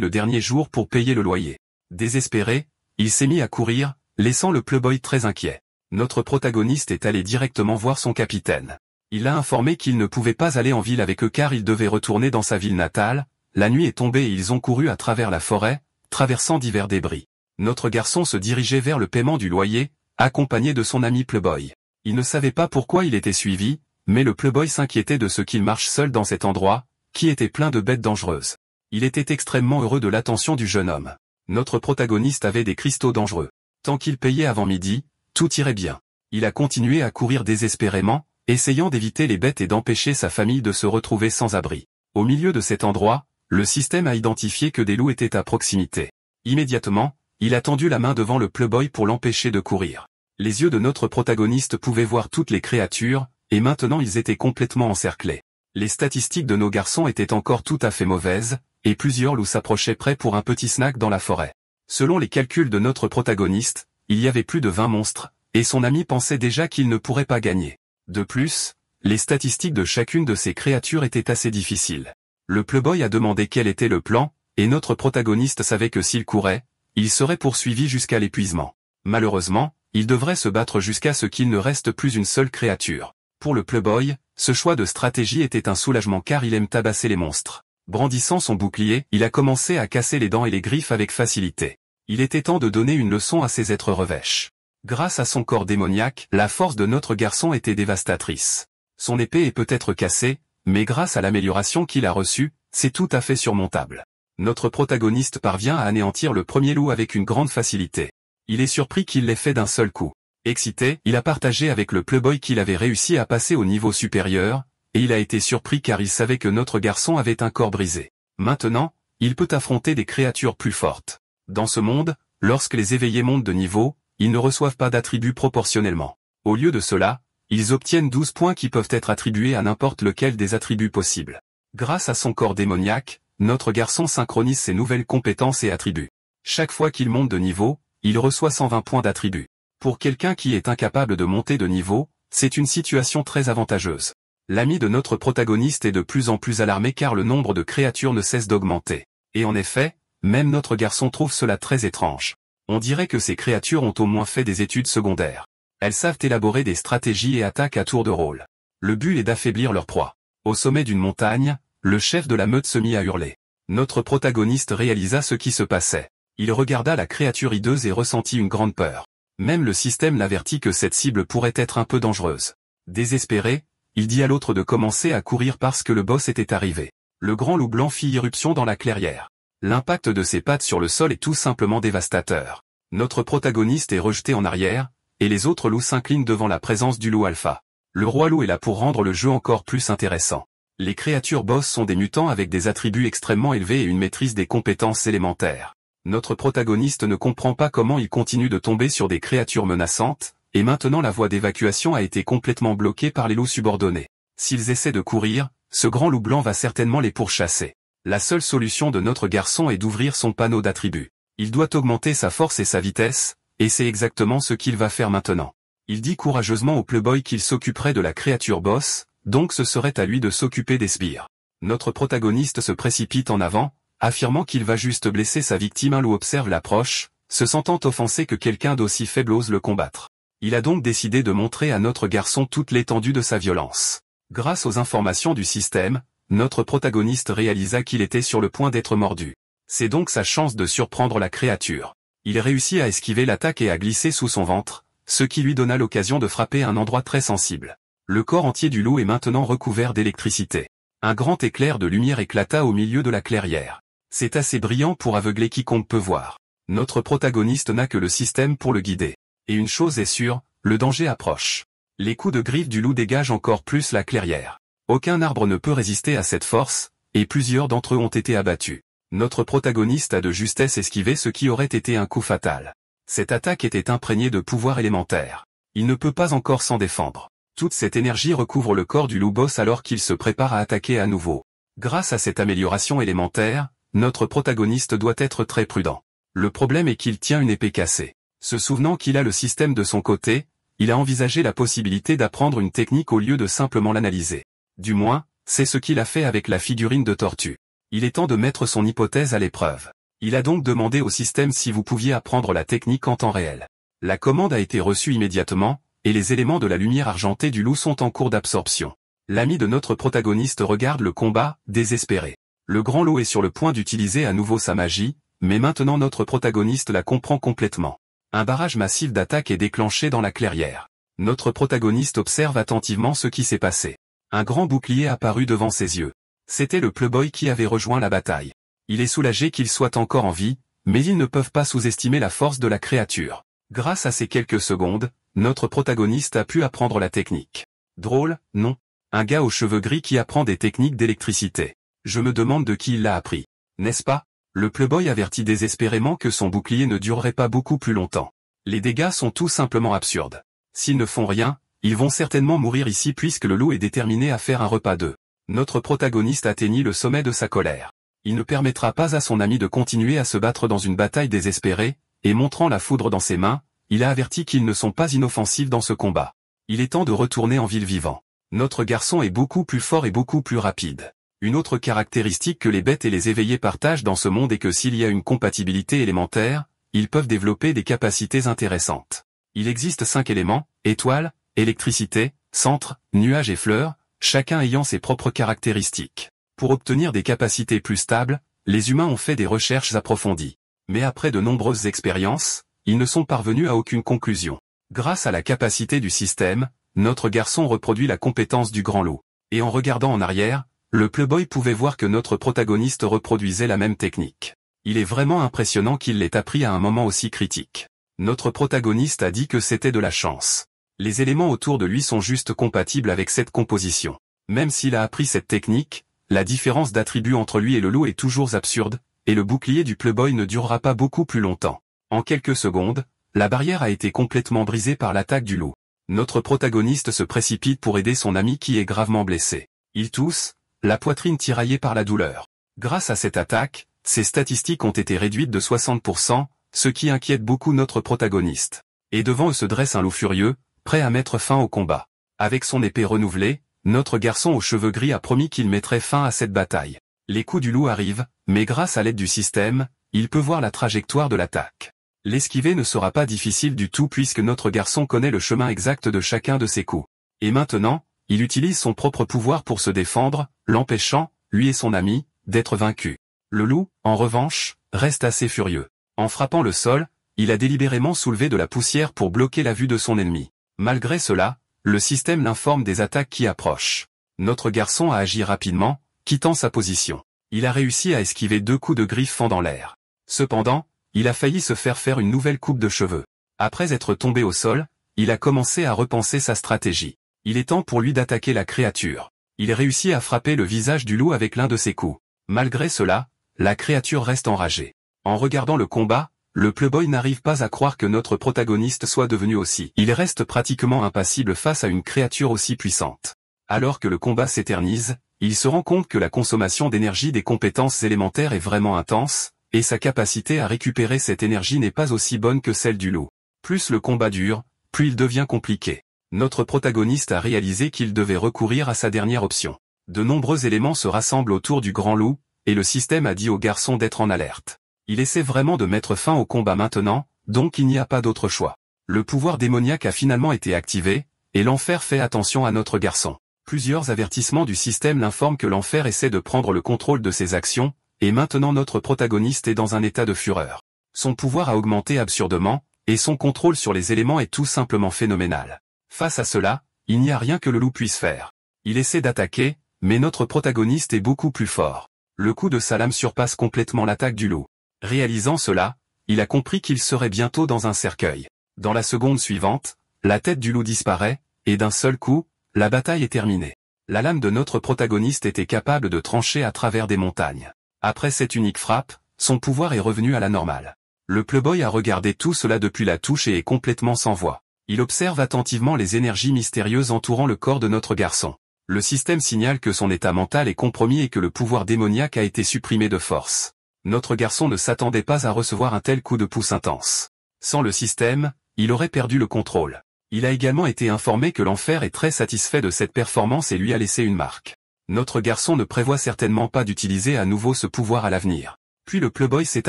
[SPEAKER 1] le dernier jour pour payer le loyer. Désespéré, il s'est mis à courir, laissant le Pleboy très inquiet. Notre protagoniste est allé directement voir son capitaine. Il l'a informé qu'il ne pouvait pas aller en ville avec eux car il devait retourner dans sa ville natale. La nuit est tombée et ils ont couru à travers la forêt, traversant divers débris. Notre garçon se dirigeait vers le paiement du loyer, accompagné de son ami Pleboy. Il ne savait pas pourquoi il était suivi, mais le Pleboy s'inquiétait de ce qu'il marche seul dans cet endroit, qui était plein de bêtes dangereuses. Il était extrêmement heureux de l'attention du jeune homme. Notre protagoniste avait des cristaux dangereux. Tant qu'il payait avant midi, tout irait bien. Il a continué à courir désespérément, essayant d'éviter les bêtes et d'empêcher sa famille de se retrouver sans abri. Au milieu de cet endroit, le système a identifié que des loups étaient à proximité. Immédiatement, il a tendu la main devant le Pleboy pour l'empêcher de courir. Les yeux de notre protagoniste pouvaient voir toutes les créatures, et maintenant ils étaient complètement encerclés. Les statistiques de nos garçons étaient encore tout à fait mauvaises, et plusieurs loups s'approchaient près pour un petit snack dans la forêt. Selon les calculs de notre protagoniste, il y avait plus de 20 monstres, et son ami pensait déjà qu'il ne pourrait pas gagner. De plus, les statistiques de chacune de ces créatures étaient assez difficiles. Le Pleboy a demandé quel était le plan, et notre protagoniste savait que s'il courait, il serait poursuivi jusqu'à l'épuisement. Malheureusement, il devrait se battre jusqu'à ce qu'il ne reste plus une seule créature. Pour le Pleboy, ce choix de stratégie était un soulagement car il aime tabasser les monstres. Brandissant son bouclier, il a commencé à casser les dents et les griffes avec facilité. Il était temps de donner une leçon à ces êtres revêches. Grâce à son corps démoniaque, la force de notre garçon était dévastatrice. Son épée est peut-être cassée, mais grâce à l'amélioration qu'il a reçue, c'est tout à fait surmontable. Notre protagoniste parvient à anéantir le premier loup avec une grande facilité. Il est surpris qu'il l'ait fait d'un seul coup. Excité, il a partagé avec le Pleboy qu'il avait réussi à passer au niveau supérieur, et il a été surpris car il savait que notre garçon avait un corps brisé. Maintenant, il peut affronter des créatures plus fortes. Dans ce monde, lorsque les éveillés montent de niveau, ils ne reçoivent pas d'attributs proportionnellement. Au lieu de cela, ils obtiennent 12 points qui peuvent être attribués à n'importe lequel des attributs possibles. Grâce à son corps démoniaque, notre garçon synchronise ses nouvelles compétences et attributs. Chaque fois qu'il monte de niveau, il reçoit 120 points d'attributs. Pour quelqu'un qui est incapable de monter de niveau, c'est une situation très avantageuse. L'ami de notre protagoniste est de plus en plus alarmé car le nombre de créatures ne cesse d'augmenter. Et en effet, même notre garçon trouve cela très étrange. On dirait que ces créatures ont au moins fait des études secondaires. Elles savent élaborer des stratégies et attaquent à tour de rôle. Le but est d'affaiblir leur proie. Au sommet d'une montagne, le chef de la meute se mit à hurler. Notre protagoniste réalisa ce qui se passait. Il regarda la créature hideuse et ressentit une grande peur. Même le système l'avertit que cette cible pourrait être un peu dangereuse. Désespéré, il dit à l'autre de commencer à courir parce que le boss était arrivé. Le grand loup blanc fit irruption dans la clairière. L'impact de ses pattes sur le sol est tout simplement dévastateur. Notre protagoniste est rejeté en arrière, et les autres loups s'inclinent devant la présence du loup alpha. Le roi loup est là pour rendre le jeu encore plus intéressant. Les créatures boss sont des mutants avec des attributs extrêmement élevés et une maîtrise des compétences élémentaires. Notre protagoniste ne comprend pas comment il continue de tomber sur des créatures menaçantes, et maintenant la voie d'évacuation a été complètement bloquée par les loups subordonnés. S'ils essaient de courir, ce grand loup blanc va certainement les pourchasser. La seule solution de notre garçon est d'ouvrir son panneau d'attributs. Il doit augmenter sa force et sa vitesse, et c'est exactement ce qu'il va faire maintenant. Il dit courageusement au Pleboy qu'il s'occuperait de la créature boss, donc ce serait à lui de s'occuper des sbires. Notre protagoniste se précipite en avant, affirmant qu'il va juste blesser sa victime. Un loup observe l'approche, se sentant offensé que quelqu'un d'aussi faible ose le combattre. Il a donc décidé de montrer à notre garçon toute l'étendue de sa violence. Grâce aux informations du système, notre protagoniste réalisa qu'il était sur le point d'être mordu. C'est donc sa chance de surprendre la créature. Il réussit à esquiver l'attaque et à glisser sous son ventre, ce qui lui donna l'occasion de frapper un endroit très sensible. Le corps entier du loup est maintenant recouvert d'électricité. Un grand éclair de lumière éclata au milieu de la clairière. C'est assez brillant pour aveugler quiconque peut voir. Notre protagoniste n'a que le système pour le guider. Et une chose est sûre, le danger approche. Les coups de griffe du loup dégagent encore plus la clairière. Aucun arbre ne peut résister à cette force, et plusieurs d'entre eux ont été abattus. Notre protagoniste a de justesse esquivé ce qui aurait été un coup fatal. Cette attaque était imprégnée de pouvoir élémentaire. Il ne peut pas encore s'en défendre. Toute cette énergie recouvre le corps du loup boss alors qu'il se prépare à attaquer à nouveau. Grâce à cette amélioration élémentaire, notre protagoniste doit être très prudent. Le problème est qu'il tient une épée cassée. Se souvenant qu'il a le système de son côté, il a envisagé la possibilité d'apprendre une technique au lieu de simplement l'analyser. Du moins, c'est ce qu'il a fait avec la figurine de tortue. Il est temps de mettre son hypothèse à l'épreuve. Il a donc demandé au système si vous pouviez apprendre la technique en temps réel. La commande a été reçue immédiatement, et les éléments de la lumière argentée du loup sont en cours d'absorption. L'ami de notre protagoniste regarde le combat, désespéré. Le grand loup est sur le point d'utiliser à nouveau sa magie, mais maintenant notre protagoniste la comprend complètement. Un barrage massif d'attaque est déclenché dans la clairière. Notre protagoniste observe attentivement ce qui s'est passé. Un grand bouclier apparut devant ses yeux. C'était le playboy qui avait rejoint la bataille. Il est soulagé qu'il soit encore en vie, mais ils ne peuvent pas sous-estimer la force de la créature. Grâce à ces quelques secondes, notre protagoniste a pu apprendre la technique. Drôle, non? Un gars aux cheveux gris qui apprend des techniques d'électricité. Je me demande de qui il l'a appris. N'est-ce pas? Le playboy avertit désespérément que son bouclier ne durerait pas beaucoup plus longtemps. Les dégâts sont tout simplement absurdes. S'ils ne font rien, ils vont certainement mourir ici puisque le loup est déterminé à faire un repas d'eux. Notre protagoniste atteignit le sommet de sa colère. Il ne permettra pas à son ami de continuer à se battre dans une bataille désespérée, et montrant la foudre dans ses mains, il a averti qu'ils ne sont pas inoffensifs dans ce combat. Il est temps de retourner en ville vivant. Notre garçon est beaucoup plus fort et beaucoup plus rapide. Une autre caractéristique que les bêtes et les éveillés partagent dans ce monde est que s'il y a une compatibilité élémentaire, ils peuvent développer des capacités intéressantes. Il existe 5 éléments, étoiles, électricité, centre, nuages et fleurs, chacun ayant ses propres caractéristiques. Pour obtenir des capacités plus stables, les humains ont fait des recherches approfondies. Mais après de nombreuses expériences, ils ne sont parvenus à aucune conclusion. Grâce à la capacité du système, notre garçon reproduit la compétence du grand loup. Et en regardant en arrière, le playboy pouvait voir que notre protagoniste reproduisait la même technique. Il est vraiment impressionnant qu'il l'ait appris à un moment aussi critique. Notre protagoniste a dit que c'était de la chance. Les éléments autour de lui sont juste compatibles avec cette composition. Même s'il a appris cette technique, la différence d'attributs entre lui et le loup est toujours absurde, et le bouclier du playboy ne durera pas beaucoup plus longtemps. En quelques secondes, la barrière a été complètement brisée par l'attaque du loup. Notre protagoniste se précipite pour aider son ami qui est gravement blessé. Il tousse, la poitrine tiraillée par la douleur. Grâce à cette attaque, ses statistiques ont été réduites de 60%, ce qui inquiète beaucoup notre protagoniste. Et devant eux se dresse un loup furieux, prêt à mettre fin au combat. Avec son épée renouvelée, notre garçon aux cheveux gris a promis qu'il mettrait fin à cette bataille. Les coups du loup arrivent, mais grâce à l'aide du système, il peut voir la trajectoire de l'attaque. L'esquiver ne sera pas difficile du tout puisque notre garçon connaît le chemin exact de chacun de ses coups. Et maintenant, il utilise son propre pouvoir pour se défendre, l'empêchant, lui et son ami, d'être vaincus. Le loup, en revanche, reste assez furieux. En frappant le sol, il a délibérément soulevé de la poussière pour bloquer la vue de son ennemi. Malgré cela, le système l'informe des attaques qui approchent. Notre garçon a agi rapidement, quittant sa position. Il a réussi à esquiver 2 coups de griffe fendant l'air. Cependant, il a failli se faire une nouvelle coupe de cheveux. Après être tombé au sol, il a commencé à repenser sa stratégie. Il est temps pour lui d'attaquer la créature. Il réussit à frapper le visage du loup avec l'un de ses coups. Malgré cela, la créature reste enragée. En regardant le combat, le playboy n'arrive pas à croire que notre protagoniste soit devenu aussi. Il reste pratiquement impassible face à une créature aussi puissante. Alors que le combat s'éternise, il se rend compte que la consommation d'énergie des compétences élémentaires est vraiment intense, et sa capacité à récupérer cette énergie n'est pas aussi bonne que celle du loup. Plus le combat dure, plus il devient compliqué. Notre protagoniste a réalisé qu'il devait recourir à sa dernière option. De nombreux éléments se rassemblent autour du grand loup, et le système a dit au garçon d'être en alerte. Il essaie vraiment de mettre fin au combat maintenant, donc il n'y a pas d'autre choix. Le pouvoir démoniaque a finalement été activé, et l'enfer fait attention à notre garçon. Plusieurs avertissements du système l'informent que l'enfer essaie de prendre le contrôle de ses actions, et maintenant notre protagoniste est dans un état de fureur. Son pouvoir a augmenté absurdement, et son contrôle sur les éléments est tout simplement phénoménal. Face à cela, il n'y a rien que le loup puisse faire. Il essaie d'attaquer, mais notre protagoniste est beaucoup plus fort. Le coup de sa lame surpasse complètement l'attaque du loup. Réalisant cela, il a compris qu'il serait bientôt dans un cercueil. Dans la seconde suivante, la tête du loup disparaît, et d'un seul coup, la bataille est terminée. La lame de notre protagoniste était capable de trancher à travers des montagnes. Après cette unique frappe, son pouvoir est revenu à la normale. Le playboy a regardé tout cela depuis la touche et est complètement sans voix. Il observe attentivement les énergies mystérieuses entourant le corps de notre garçon. Le système signale que son état mental est compromis et que le pouvoir démoniaque a été supprimé de force. Notre garçon ne s'attendait pas à recevoir un tel coup de pouce intense. Sans le système, il aurait perdu le contrôle. Il a également été informé que l'enfer est très satisfait de cette performance et lui a laissé une marque. Notre garçon ne prévoit certainement pas d'utiliser à nouveau ce pouvoir à l'avenir. Puis le playboy s'est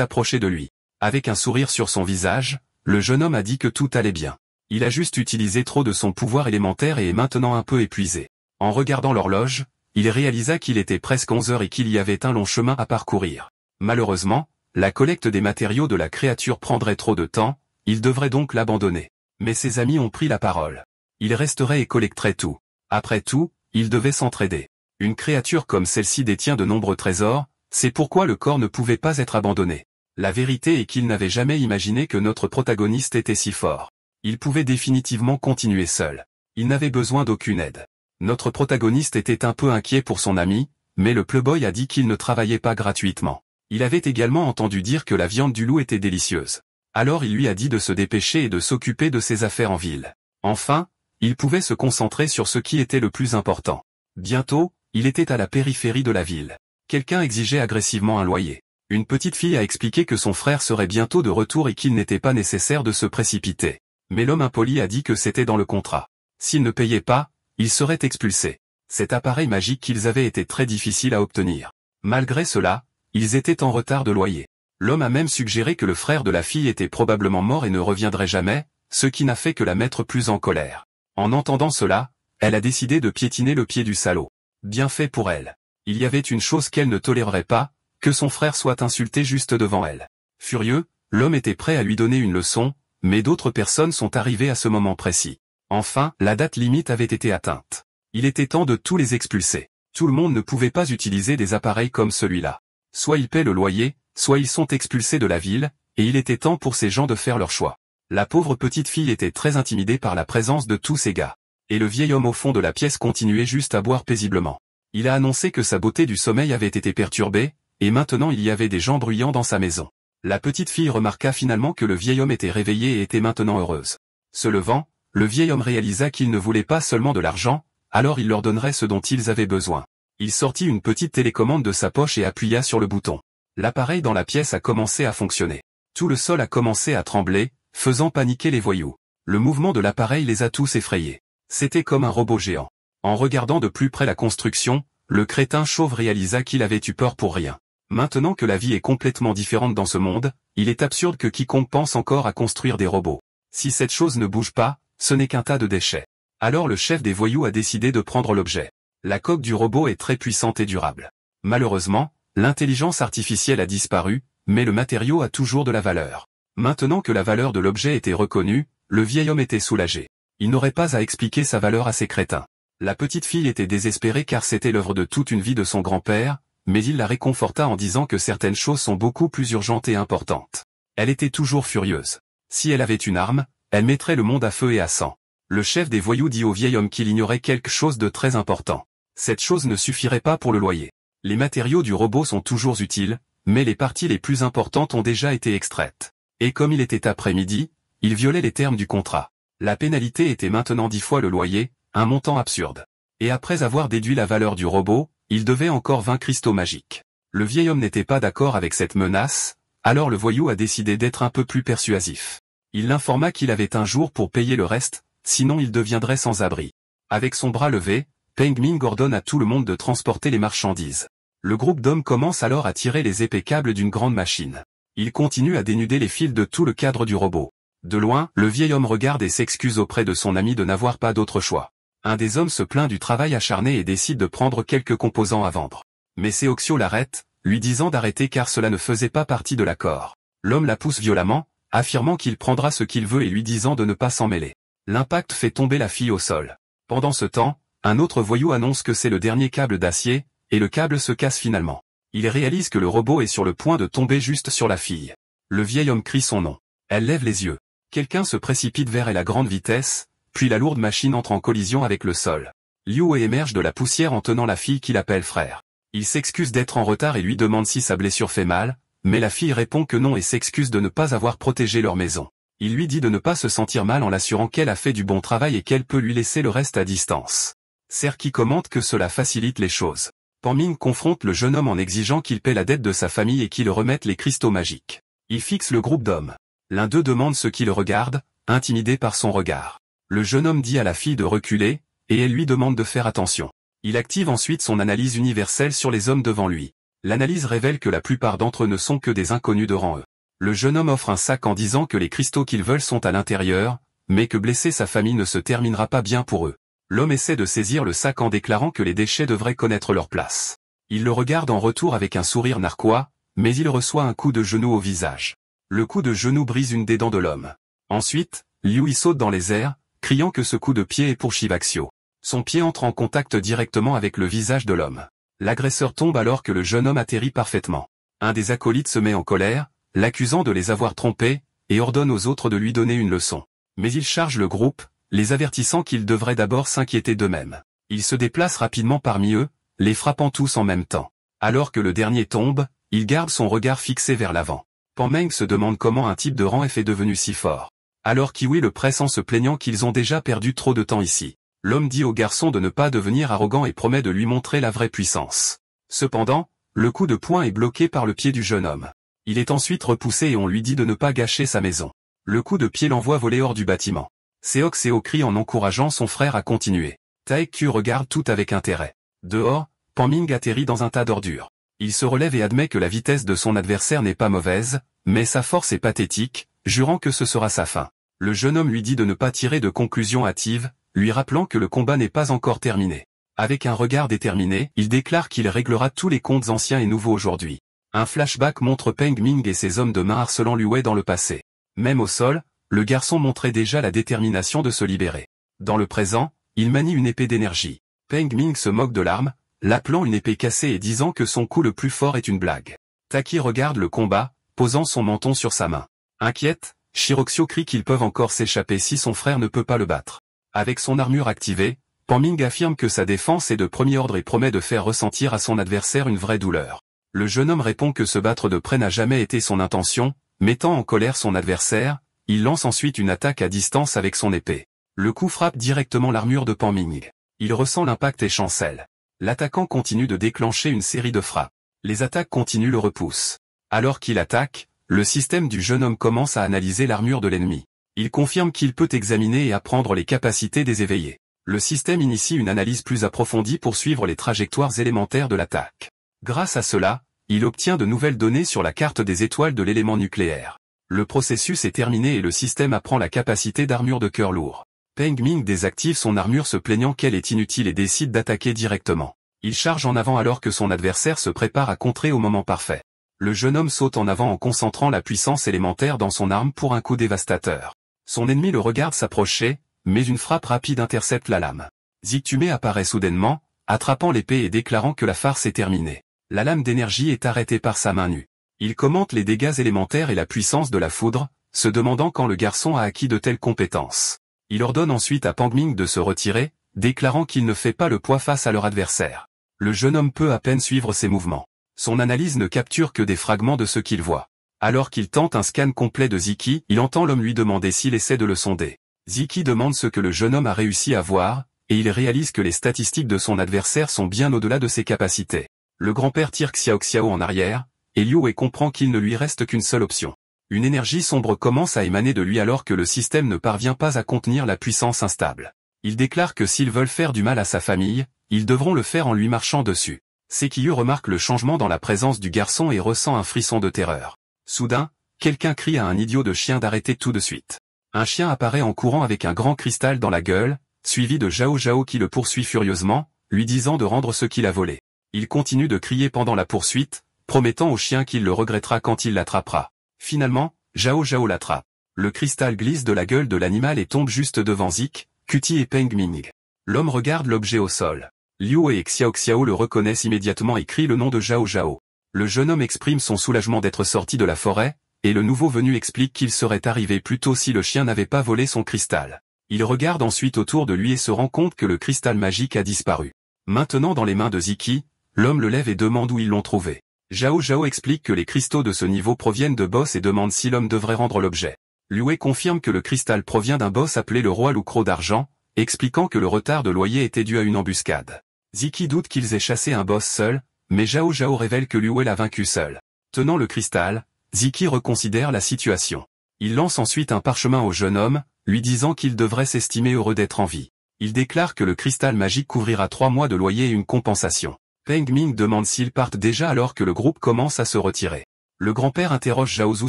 [SPEAKER 1] approché de lui. Avec un sourire sur son visage, le jeune homme a dit que tout allait bien. Il a juste utilisé trop de son pouvoir élémentaire et est maintenant un peu épuisé. En regardant l'horloge, il réalisa qu'il était presque 11 heures et qu'il y avait un long chemin à parcourir. Malheureusement, la collecte des matériaux de la créature prendrait trop de temps, il devrait donc l'abandonner. Mais ses amis ont pris la parole. Il resterait et collecterait tout. Après tout, ils devaient s'entraider. Une créature comme celle-ci détient de nombreux trésors, c'est pourquoi le corps ne pouvait pas être abandonné. La vérité est qu'il n'avait jamais imaginé que notre protagoniste était si fort. Il pouvait définitivement continuer seul. Il n'avait besoin d'aucune aide. Notre protagoniste était un peu inquiet pour son ami, mais le playboy a dit qu'il ne travaillait pas gratuitement. Il avait également entendu dire que la viande du loup était délicieuse. Alors il lui a dit de se dépêcher et de s'occuper de ses affaires en ville. Enfin, il pouvait se concentrer sur ce qui était le plus important. Bientôt, il était à la périphérie de la ville. Quelqu'un exigeait agressivement un loyer. Une petite fille a expliqué que son frère serait bientôt de retour et qu'il n'était pas nécessaire de se précipiter. Mais l'homme impoli a dit que c'était dans le contrat. S'il ne payait pas, il serait expulsé. Cet appareil magique qu'ils avaient été très difficile à obtenir. Malgré cela, ils étaient en retard de loyer. L'homme a même suggéré que le frère de la fille était probablement mort et ne reviendrait jamais, ce qui n'a fait que la mettre plus en colère. En entendant cela, elle a décidé de piétiner le pied du salaud. Bien fait pour elle. Il y avait une chose qu'elle ne tolérerait pas, que son frère soit insulté juste devant elle. Furieux, l'homme était prêt à lui donner une leçon, mais d'autres personnes sont arrivées à ce moment précis. Enfin, la date limite avait été atteinte. Il était temps de tous les expulser. Tout le monde ne pouvait pas utiliser des appareils comme celui-là. Soit ils paient le loyer, soit ils sont expulsés de la ville, et il était temps pour ces gens de faire leur choix. La pauvre petite fille était très intimidée par la présence de tous ces gars. Et le vieil homme au fond de la pièce continuait juste à boire paisiblement. Il a annoncé que sa beauté du sommeil avait été perturbée, et maintenant il y avait des gens bruyants dans sa maison. La petite fille remarqua finalement que le vieil homme était réveillé et était maintenant heureuse. Se levant, le vieil homme réalisa qu'il ne voulait pas seulement de l'argent, alors il leur donnerait ce dont ils avaient besoin. Il sortit une petite télécommande de sa poche et appuya sur le bouton. L'appareil dans la pièce a commencé à fonctionner. Tout le sol a commencé à trembler, faisant paniquer les voyous. Le mouvement de l'appareil les a tous effrayés. C'était comme un robot géant. En regardant de plus près la construction, le crétin chauve réalisa qu'il avait eu peur pour rien. Maintenant que la vie est complètement différente dans ce monde, il est absurde que quiconque pense encore à construire des robots. Si cette chose ne bouge pas, ce n'est qu'un tas de déchets. Alors le chef des voyous a décidé de prendre l'objet. La coque du robot est très puissante et durable. Malheureusement, l'intelligence artificielle a disparu, mais le matériau a toujours de la valeur. Maintenant que la valeur de l'objet était reconnue, le vieil homme était soulagé. Il n'aurait pas à expliquer sa valeur à ces crétins. La petite fille était désespérée car c'était l'œuvre de toute une vie de son grand-père, mais il la réconforta en disant que certaines choses sont beaucoup plus urgentes et importantes. Elle était toujours furieuse. Si elle avait une arme, elle mettrait le monde à feu et à sang. Le chef des voyous dit au vieil homme qu'il ignorait quelque chose de très important. Cette chose ne suffirait pas pour le loyer. Les matériaux du robot sont toujours utiles, mais les parties les plus importantes ont déjà été extraites. Et comme il était après-midi, il violait les termes du contrat. La pénalité était maintenant 10 fois le loyer, un montant absurde. Et après avoir déduit la valeur du robot, il devait encore 20 cristaux magiques. Le vieil homme n'était pas d'accord avec cette menace, alors le voyou a décidé d'être un peu plus persuasif. Il l'informa qu'il avait un jour pour payer le reste, sinon il deviendrait sans abri. Avec son bras levé, Peng Ming ordonne à tout le monde de transporter les marchandises. Le groupe d'hommes commence alors à tirer les épais câbles d'une grande machine. Il continue à dénuder les fils de tout le cadre du robot. De loin, le vieil homme regarde et s'excuse auprès de son ami de n'avoir pas d'autre choix. Un des hommes se plaint du travail acharné et décide de prendre quelques composants à vendre. Mais Seoxio l'arrête, lui disant d'arrêter car cela ne faisait pas partie de l'accord. L'homme la pousse violemment, affirmant qu'il prendra ce qu'il veut et lui disant de ne pas s'en mêler. L'impact fait tomber la fille au sol. Pendant ce temps, un autre voyou annonce que c'est le dernier câble d'acier, et le câble se casse finalement. Il réalise que le robot est sur le point de tomber juste sur la fille. Le vieil homme crie son nom. Elle lève les yeux. Quelqu'un se précipite vers elle à grande vitesse, puis la lourde machine entre en collision avec le sol. Liu Wei émerge de la poussière en tenant la fille qu'il appelle frère. Il s'excuse d'être en retard et lui demande si sa blessure fait mal, mais la fille répond que non et s'excuse de ne pas avoir protégé leur maison. Il lui dit de ne pas se sentir mal en l'assurant qu'elle a fait du bon travail et qu'elle peut lui laisser le reste à distance. Serki commente que cela facilite les choses. Pan Ming confronte le jeune homme en exigeant qu'il paie la dette de sa famille et qu'il remette les cristaux magiques. Il fixe le groupe d'hommes. L'un d'eux demande ce qui le regarde, intimidé par son regard. Le jeune homme dit à la fille de reculer, et elle lui demande de faire attention. Il active ensuite son analyse universelle sur les hommes devant lui. L'analyse révèle que la plupart d'entre eux ne sont que des inconnus devant eux. Le jeune homme offre un sac en disant que les cristaux qu'ils veulent sont à l'intérieur, mais que blesser sa famille ne se terminera pas bien pour eux. L'homme essaie de saisir le sac en déclarant que les déchets devraient connaître leur place. Il le regarde en retour avec un sourire narquois, mais il reçoit un coup de genou au visage. Le coup de genou brise une des dents de l'homme. Ensuite, Liu y saute dans les airs, criant que ce coup de pied est pour Shivaxio. Son pied entre en contact directement avec le visage de l'homme. L'agresseur tombe alors que le jeune homme atterrit parfaitement. Un des acolytes se met en colère, l'accusant de les avoir trompés, et ordonne aux autres de lui donner une leçon. Mais il charge le groupe, les avertissant qu'ils devraient d'abord s'inquiéter d'eux-mêmes. Il se déplace rapidement parmi eux, les frappant tous en même temps. Alors que le dernier tombe, il garde son regard fixé vers l'avant. Pan Meng se demande comment un type de rang F est devenu si fort. Alors Kiwi le presse en se plaignant qu'ils ont déjà perdu trop de temps ici. L'homme dit au garçon de ne pas devenir arrogant et promet de lui montrer la vraie puissance. Cependant, le coup de poing est bloqué par le pied du jeune homme. Il est ensuite repoussé et on lui dit de ne pas gâcher sa maison. Le coup de pied l'envoie voler hors du bâtiment. Seo crie en encourageant son frère à continuer. Taekyu regarde tout avec intérêt. Dehors, Pan Ming atterrit dans un tas d'ordures. Il se relève et admet que la vitesse de son adversaire n'est pas mauvaise, mais sa force est pathétique, jurant que ce sera sa fin. Le jeune homme lui dit de ne pas tirer de conclusions hâtives, lui rappelant que le combat n'est pas encore terminé. Avec un regard déterminé, il déclare qu'il réglera tous les comptes anciens et nouveaux aujourd'hui. Un flashback montre Peng Ming et ses hommes de main harcelant Liu Wei dans le passé. Même au sol, le garçon montrait déjà la détermination de se libérer. Dans le présent, il manie une épée d'énergie. Peng Ming se moque de l'arme, l'appelant une épée cassée et disant que son coup le plus fort est une blague. Taki regarde le combat, posant son menton sur sa main. Inquiète, Shiroxio crie qu'ils peuvent encore s'échapper si son frère ne peut pas le battre. Avec son armure activée, Pan Ming affirme que sa défense est de premier ordre et promet de faire ressentir à son adversaire une vraie douleur. Le jeune homme répond que se battre de près n'a jamais été son intention, mettant en colère son adversaire, il lance ensuite une attaque à distance avec son épée. Le coup frappe directement l'armure de Pan Ming. Il ressent l'impact et chancelle. L'attaquant continue de déclencher une série de frappes. Les attaques continues le repoussent. Alors qu'il attaque, le système du jeune homme commence à analyser l'armure de l'ennemi. Il confirme qu'il peut examiner et apprendre les capacités des éveillés. Le système initie une analyse plus approfondie pour suivre les trajectoires élémentaires de l'attaque. Grâce à cela, il obtient de nouvelles données sur la carte des étoiles de l'élément nucléaire. Le processus est terminé et le système apprend la capacité d'armure de cœur lourd. Peng Ming désactive son armure se plaignant qu'elle est inutile et décide d'attaquer directement. Il charge en avant alors que son adversaire se prépare à contrer au moment parfait. Le jeune homme saute en avant en concentrant la puissance élémentaire dans son arme pour un coup dévastateur. Son ennemi le regarde s'approcher, mais une frappe rapide intercepte la lame. Ziktume apparaît soudainement, attrapant l'épée et déclarant que la farce est terminée. La lame d'énergie est arrêtée par sa main nue. Il commente les dégâts élémentaires et la puissance de la foudre, se demandant quand le garçon a acquis de telles compétences. Il ordonne ensuite à Pan Ming de se retirer, déclarant qu'il ne fait pas le poids face à leur adversaire. Le jeune homme peut à peine suivre ses mouvements. Son analyse ne capture que des fragments de ce qu'il voit. Alors qu'il tente un scan complet de Ziki, il entend l'homme lui demander s'il essaie de le sonder. Ziki demande ce que le jeune homme a réussi à voir, et il réalise que les statistiques de son adversaire sont bien au-delà de ses capacités. Le grand-père tire Xiao en arrière, et Liu Wei comprend qu'il ne lui reste qu'une seule option. Une énergie sombre commence à émaner de lui alors que le système ne parvient pas à contenir la puissance instable. Il déclare que s'ils veulent faire du mal à sa famille, ils devront le faire en lui marchant dessus. Sekiyu remarque le changement dans la présence du garçon et ressent un frisson de terreur. Soudain, quelqu'un crie à un idiot de chien d'arrêter tout de suite. Un chien apparaît en courant avec un grand cristal dans la gueule, suivi de Zhao qui le poursuit furieusement, lui disant de rendre ce qu'il a volé. Il continue de crier pendant la poursuite, promettant au chien qu'il le regrettera quand il l'attrapera. Finalement, Zhao l'attrape. Le cristal glisse de la gueule de l'animal et tombe juste devant Zik, Cutie et Peng Ming. L'homme regarde l'objet au sol. Liu et Xiao le reconnaissent immédiatement et crient le nom de Zhao. Le jeune homme exprime son soulagement d'être sorti de la forêt, et le nouveau venu explique qu'il serait arrivé plus tôt si le chien n'avait pas volé son cristal. Il regarde ensuite autour de lui et se rend compte que le cristal magique a disparu. Maintenant dans les mains de Ziki, l'homme le lève et demande où ils l'ont trouvé. Zhao explique que les cristaux de ce niveau proviennent de Boss et demande si l'homme devrait rendre l'objet. Liu Wei confirme que le cristal provient d'un boss appelé le roi loup croc d'argent, expliquant que le retard de loyer était dû à une embuscade. Ziki doute qu'ils aient chassé un boss seul, mais Zhao Zhao révèle que Liu Wei l'a vaincu seul. Tenant le cristal, Ziki reconsidère la situation. Il lance ensuite un parchemin au jeune homme, lui disant qu'il devrait s'estimer heureux d'être en vie. Il déclare que le cristal magique couvrira 3 mois de loyer et une compensation. Peng Ming demande s'ils partent déjà alors que le groupe commence à se retirer. Le grand-père interroge Zhao Zhu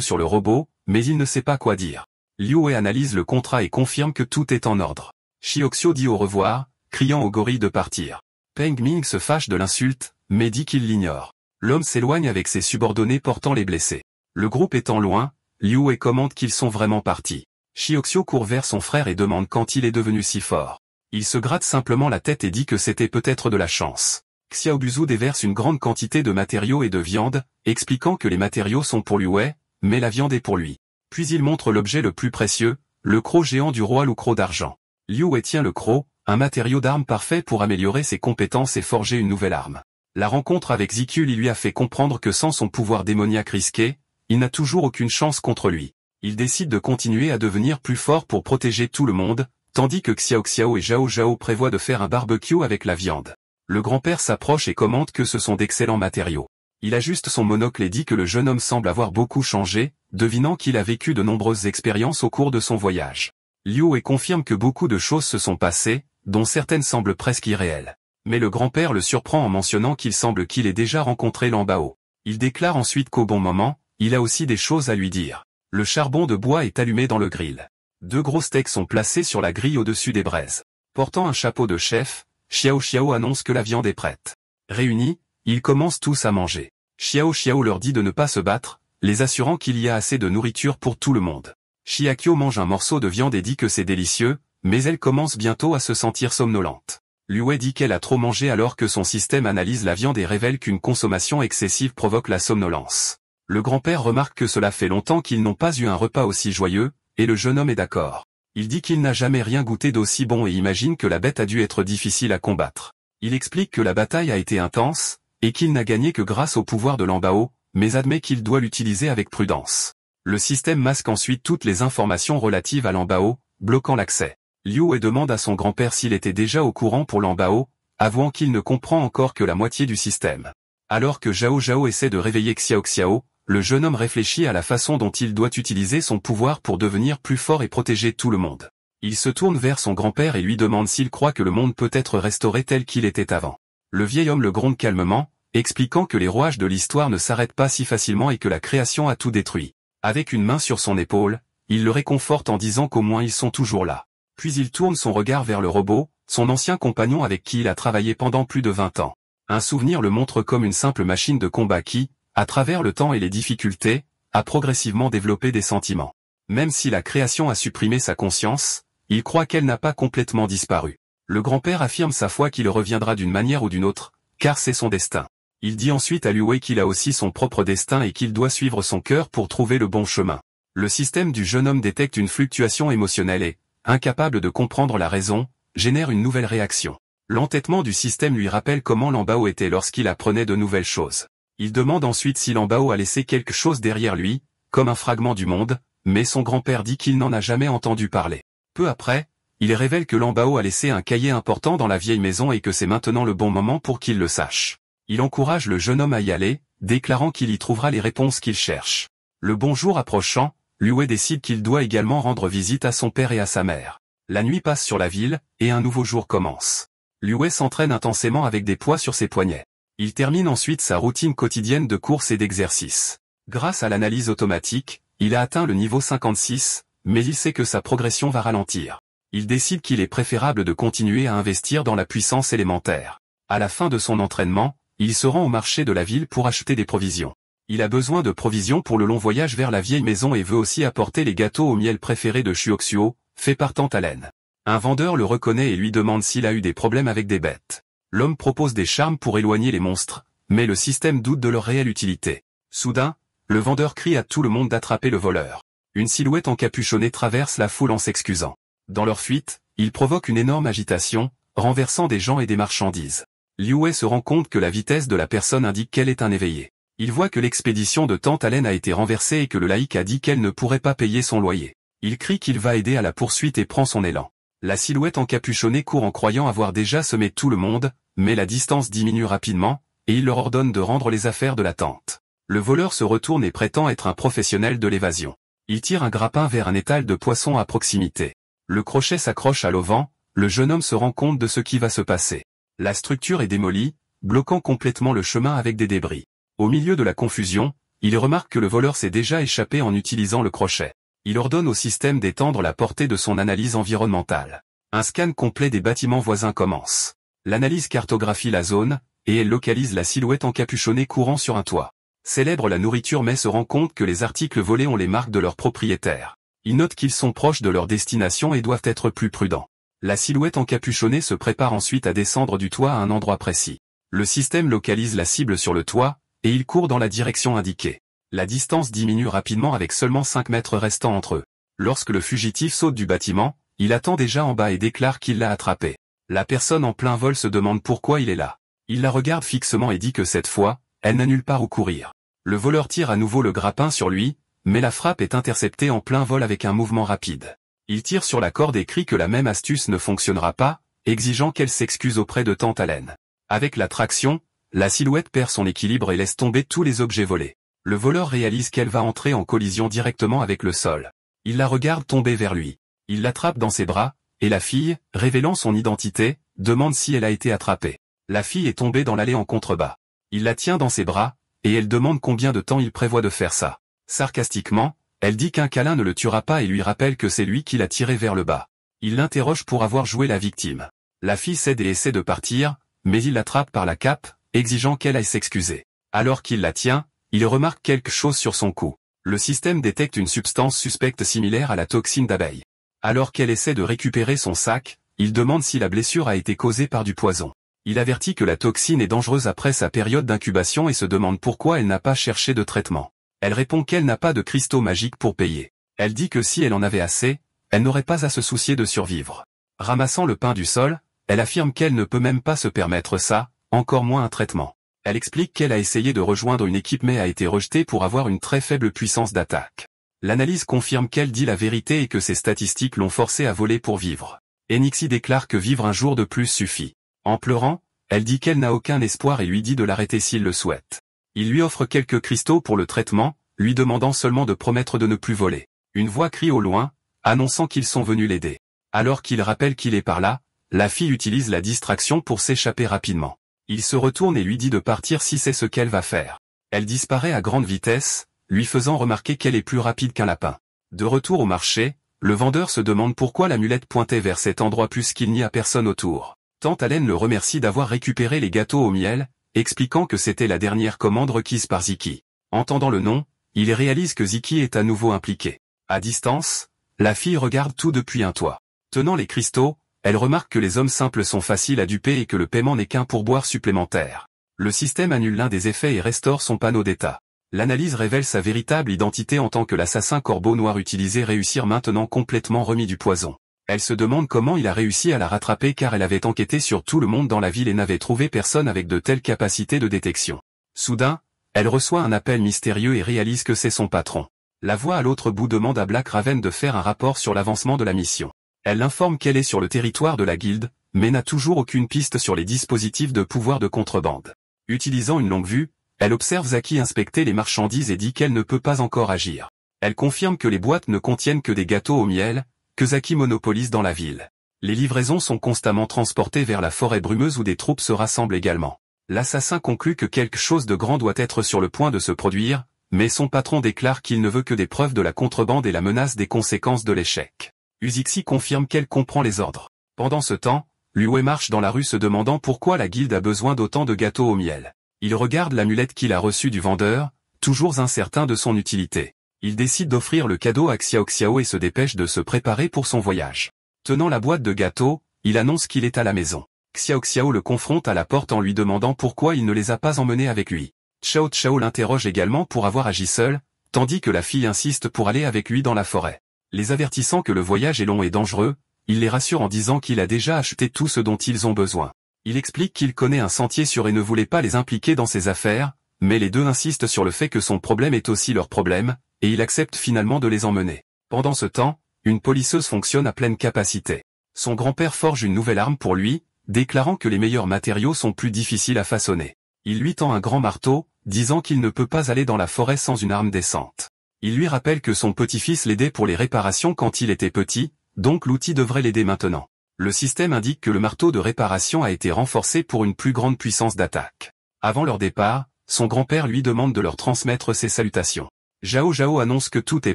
[SPEAKER 1] sur le robot, mais il ne sait pas quoi dire. Liu Wei analyse le contrat et confirme que tout est en ordre. Xiaoxiao dit au revoir, criant au gorille de partir. Peng Ming se fâche de l'insulte, mais dit qu'il l'ignore. L'homme s'éloigne avec ses subordonnés portant les blessés. Le groupe étant loin, Liu Wei commente qu'ils sont vraiment partis. Xiaoxiao court vers son frère et demande quand il est devenu si fort. Il se gratte simplement la tête et dit que c'était peut-être de la chance. Xiao Buzu déverse une grande quantité de matériaux et de viande, expliquant que les matériaux sont pour Liu Wei, mais la viande est pour lui. Puis il montre l'objet le plus précieux, le croc géant du roi loup croc d'argent. Liu Wei tient le croc, un matériau d'arme parfait pour améliorer ses compétences et forger une nouvelle arme. La rencontre avec Zikul lui a fait comprendre que sans son pouvoir démoniaque risqué, il n'a toujours aucune chance contre lui. Il décide de continuer à devenir plus fort pour protéger tout le monde, tandis que Xiaoxiao et Zhao Zhao prévoient de faire un barbecue avec la viande. Le grand-père s'approche et commente que ce sont d'excellents matériaux. Il ajuste son monocle et dit que le jeune homme semble avoir beaucoup changé, devinant qu'il a vécu de nombreuses expériences au cours de son voyage. Liu Wei confirme que beaucoup de choses se sont passées, dont certaines semblent presque irréelles. Mais le grand-père le surprend en mentionnant qu'il semble qu'il ait déjà rencontré Lambao. Il déclare ensuite qu'au bon moment, il a aussi des choses à lui dire. Le charbon de bois est allumé dans le grill. 2 gros steaks sont placés sur la grille au-dessus des braises. Portant un chapeau de chef, Xiaoxiao annonce que la viande est prête. Réunis, ils commencent tous à manger. Xiaoxiao leur dit de ne pas se battre, les assurant qu'il y a assez de nourriture pour tout le monde. Xiaoqiao mange un morceau de viande et dit que c'est délicieux, mais elle commence bientôt à se sentir somnolente. Liu Wei dit qu'elle a trop mangé alors que son système analyse la viande et révèle qu'une consommation excessive provoque la somnolence. Le grand-père remarque que cela fait longtemps qu'ils n'ont pas eu un repas aussi joyeux, et le jeune homme est d'accord. Il dit qu'il n'a jamais rien goûté d'aussi bon et imagine que la bête a dû être difficile à combattre. Il explique que la bataille a été intense, et qu'il n'a gagné que grâce au pouvoir de Lambao, mais admet qu'il doit l'utiliser avec prudence. Le système masque ensuite toutes les informations relatives à Lambao, bloquant l'accès. Liu Wei demande à son grand-père s'il était déjà au courant pour Lambao, avouant qu'il ne comprend encore que la moitié du système. Alors que Zhao Zhao essaie de réveiller Xiaoxiao, le jeune homme réfléchit à la façon dont il doit utiliser son pouvoir pour devenir plus fort et protéger tout le monde. Il se tourne vers son grand-père et lui demande s'il croit que le monde peut être restauré tel qu'il était avant. Le vieil homme le gronde calmement, expliquant que les rouages de l'histoire ne s'arrêtent pas si facilement et que la création a tout détruit. Avec une main sur son épaule, il le réconforte en disant qu'au moins ils sont toujours là. Puis il tourne son regard vers le robot, son ancien compagnon avec qui il a travaillé pendant plus de 20 ans. Un souvenir le montre comme une simple machine de combat qui, à travers le temps et les difficultés, a progressivement développé des sentiments. Même si la création a supprimé sa conscience, il croit qu'elle n'a pas complètement disparu. Le grand-père affirme sa foi qu'il reviendra d'une manière ou d'une autre, car c'est son destin. Il dit ensuite à Liu Wei qu'il a aussi son propre destin et qu'il doit suivre son cœur pour trouver le bon chemin. Le système du jeune homme détecte une fluctuation émotionnelle et, incapable de comprendre la raison, génère une nouvelle réaction. L'entêtement du système lui rappelle comment Lambao était lorsqu'il apprenait de nouvelles choses. Il demande ensuite si Lambao a laissé quelque chose derrière lui, comme un fragment du monde, mais son grand-père dit qu'il n'en a jamais entendu parler. Peu après, il révèle que Lambao a laissé un cahier important dans la vieille maison et que c'est maintenant le bon moment pour qu'il le sache. Il encourage le jeune homme à y aller, déclarant qu'il y trouvera les réponses qu'il cherche. Le bon jour approchant, Liu Wei décide qu'il doit également rendre visite à son père et à sa mère. La nuit passe sur la ville, et un nouveau jour commence. Liu Wei s'entraîne intensément avec des poids sur ses poignets. Il termine ensuite sa routine quotidienne de course et d'exercice. Grâce à l'analyse automatique, il a atteint le niveau 56, mais il sait que sa progression va ralentir. Il décide qu'il est préférable de continuer à investir dans la puissance élémentaire. À la fin de son entraînement, il se rend au marché de la ville pour acheter des provisions. Il a besoin de provisions pour le long voyage vers la vieille maison et veut aussi apporter les gâteaux au miel préférés de Xiaoxiao, fait par Tante Haleine. Un vendeur le reconnaît et lui demande s'il a eu des problèmes avec des bêtes. L'homme propose des charmes pour éloigner les monstres, mais le système doute de leur réelle utilité. Soudain, le vendeur crie à tout le monde d'attraper le voleur. Une silhouette encapuchonnée traverse la foule en s'excusant. Dans leur fuite, il provoque une énorme agitation, renversant des gens et des marchandises. Liu Wei se rend compte que la vitesse de la personne indique qu'elle est un éveillé. Il voit que l'expédition de Tante Haleine a été renversée et que le laïc a dit qu'elle ne pourrait pas payer son loyer. Il crie qu'il va aider à la poursuite et prend son élan. La silhouette encapuchonnée court en croyant avoir déjà semé tout le monde, mais la distance diminue rapidement, et il leur ordonne de rendre les affaires de la tente. Le voleur se retourne et prétend être un professionnel de l'évasion. Il tire un grappin vers un étal de poissons à proximité. Le crochet s'accroche à l'auvent, le jeune homme se rend compte de ce qui va se passer. La structure est démolie, bloquant complètement le chemin avec des débris. Au milieu de la confusion, il remarque que le voleur s'est déjà échappé en utilisant le crochet. Il ordonne au système d'étendre la portée de son analyse environnementale. Un scan complet des bâtiments voisins commence. L'analyse cartographie la zone, et elle localise la silhouette encapuchonnée courant sur un toit. Célèbre la nourriture mais se rend compte que les articles volés ont les marques de leurs propriétaires. Il note qu'ils sont proches de leur destination et doivent être plus prudents. La silhouette encapuchonnée se prépare ensuite à descendre du toit à un endroit précis. Le système localise la cible sur le toit, et il court dans la direction indiquée. La distance diminue rapidement avec seulement 5 mètres restants entre eux. Lorsque le fugitif saute du bâtiment, il attend déjà en bas et déclare qu'il l'a attrapé. La personne en plein vol se demande pourquoi il est là. Il la regarde fixement et dit que cette fois, elle n'a nulle part où courir. Le voleur tire à nouveau le grappin sur lui, mais la frappe est interceptée en plein vol avec un mouvement rapide. Il tire sur la corde et crie que la même astuce ne fonctionnera pas, exigeant qu'elle s'excuse auprès de tante Allen. Avec la traction, la silhouette perd son équilibre et laisse tomber tous les objets volés. Le voleur réalise qu'elle va entrer en collision directement avec le sol. Il la regarde tomber vers lui. Il l'attrape dans ses bras, et la fille, révélant son identité, demande si elle a été attrapée. La fille est tombée dans l'allée en contrebas. Il la tient dans ses bras, et elle demande combien de temps il prévoit de faire ça. Sarcastiquement, elle dit qu'un câlin ne le tuera pas et lui rappelle que c'est lui qui l'a tiré vers le bas. Il l'interroge pour avoir joué la victime. La fille cède et essaie de partir, mais il l'attrape par la cape, exigeant qu'elle aille s'excuser. Alors qu'il la tient, il remarque quelque chose sur son cou. Le système détecte une substance suspecte similaire à la toxine d'abeille. Alors qu'elle essaie de récupérer son sac, il demande si la blessure a été causée par du poison. Il avertit que la toxine est dangereuse après sa période d'incubation et se demande pourquoi elle n'a pas cherché de traitement. Elle répond qu'elle n'a pas de cristaux magiques pour payer. Elle dit que si elle en avait assez, elle n'aurait pas à se soucier de survivre. Ramassant le pain du sol, elle affirme qu'elle ne peut même pas se permettre ça, encore moins un traitement. Elle explique qu'elle a essayé de rejoindre une équipe mais a été rejetée pour avoir une très faible puissance d'attaque. L'analyse confirme qu'elle dit la vérité et que ses statistiques l'ont forcée à voler pour vivre. Enixi déclare que vivre un jour de plus suffit. En pleurant, elle dit qu'elle n'a aucun espoir et lui dit de l'arrêter s'il le souhaite. Il lui offre quelques cristaux pour le traitement, lui demandant seulement de promettre de ne plus voler. Une voix crie au loin, annonçant qu'ils sont venus l'aider. Alors qu'il rappelle qu'il est par là, la fille utilise la distraction pour s'échapper rapidement. Il se retourne et lui dit de partir si c'est ce qu'elle va faire. Elle disparaît à grande vitesse, lui faisant remarquer qu'elle est plus rapide qu'un lapin. De retour au marché, le vendeur se demande pourquoi l'amulette pointait vers cet endroit puisqu'il n'y a personne autour. Tante Allen le remercie d'avoir récupéré les gâteaux au miel, expliquant que c'était la dernière commande requise par Ziki. Entendant le nom, il réalise que Ziki est à nouveau impliqué. À distance, la fille regarde tout depuis un toit. Tenant les cristaux, elle remarque que les hommes simples sont faciles à duper et que le paiement n'est qu'un pourboire supplémentaire. Le système annule l'un des effets et restaure son panneau d'état. L'analyse révèle sa véritable identité en tant que l'assassin corbeau noir utilisé réussir maintenant complètement remis du poison. Elle se demande comment il a réussi à la rattraper car elle avait enquêté sur tout le monde dans la ville et n'avait trouvé personne avec de telles capacités de détection. Soudain, elle reçoit un appel mystérieux et réalise que c'est son patron. La voix à l'autre bout demande à Black Raven de faire un rapport sur l'avancement de la mission. Elle l'informe qu'elle est sur le territoire de la guilde, mais n'a toujours aucune piste sur les dispositifs de pouvoir de contrebande. Utilisant une longue vue, elle observe Zaki inspecter les marchandises et dit qu'elle ne peut pas encore agir. Elle confirme que les boîtes ne contiennent que des gâteaux au miel, que Zaki monopolise dans la ville. Les livraisons sont constamment transportées vers la forêt brumeuse où des troupes se rassemblent également. L'assassin conclut que quelque chose de grand doit être sur le point de se produire, mais son patron déclare qu'il ne veut que des preuves de la contrebande et la menace des conséquences de l'échec. Uzixi confirme qu'elle comprend les ordres. Pendant ce temps, Lue marche dans la rue se demandant pourquoi la guilde a besoin d'autant de gâteaux au miel. Il regarde l'amulette qu'il a reçue du vendeur, toujours incertain de son utilité. Il décide d'offrir le cadeau à Xiao Xiao et se dépêche de se préparer pour son voyage. Tenant la boîte de gâteaux, il annonce qu'il est à la maison. Xiao Xiao le confronte à la porte en lui demandant pourquoi il ne les a pas emmenés avec lui. Chao Chao l'interroge également pour avoir agi seul, tandis que la fille insiste pour aller avec lui dans la forêt. Les avertissant que le voyage est long et dangereux, il les rassure en disant qu'il a déjà acheté tout ce dont ils ont besoin. Il explique qu'il connaît un sentier sûr et ne voulait pas les impliquer dans ses affaires, mais les deux insistent sur le fait que son problème est aussi leur problème, et il accepte finalement de les emmener. Pendant ce temps, une polisseuse fonctionne à pleine capacité. Son grand-père forge une nouvelle arme pour lui, déclarant que les meilleurs matériaux sont plus difficiles à façonner. Il lui tend un grand marteau, disant qu'il ne peut pas aller dans la forêt sans une arme décente. Il lui rappelle que son petit-fils l'aidait pour les réparations quand il était petit, donc l'outil devrait l'aider maintenant. Le système indique que le marteau de réparation a été renforcé pour une plus grande puissance d'attaque. Avant leur départ, son grand-père lui demande de leur transmettre ses salutations. Zhao Zhao annonce que tout est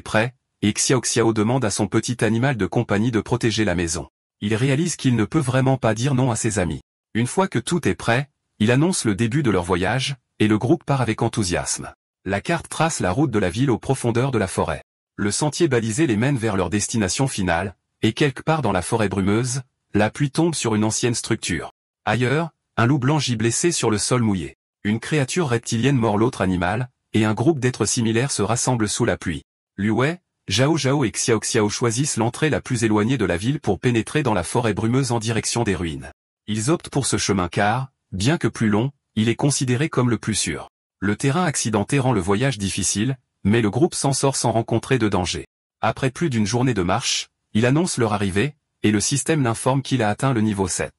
[SPEAKER 1] prêt, et Xiao Xiao demande à son petit animal de compagnie de protéger la maison. Il réalise qu'il ne peut vraiment pas dire non à ses amis. Une fois que tout est prêt, il annonce le début de leur voyage, et le groupe part avec enthousiasme. La carte trace la route de la ville aux profondeurs de la forêt. Le sentier balisé les mène vers leur destination finale, et quelque part dans la forêt brumeuse, la pluie tombe sur une ancienne structure. Ailleurs, un loup blanc gît blessé sur le sol mouillé. Une créature reptilienne mord l'autre animal, et un groupe d'êtres similaires se rassemble sous la pluie. Liu Wei, Zhao Zhao et Xiao Xiao choisissent l'entrée la plus éloignée de la ville pour pénétrer dans la forêt brumeuse en direction des ruines. Ils optent pour ce chemin car, bien que plus long, il est considéré comme le plus sûr. Le terrain accidenté rend le voyage difficile, mais le groupe s'en sort sans rencontrer de danger. Après plus d'une journée de marche, il annonce leur arrivée, et le système l'informe qu'il a atteint le niveau 7.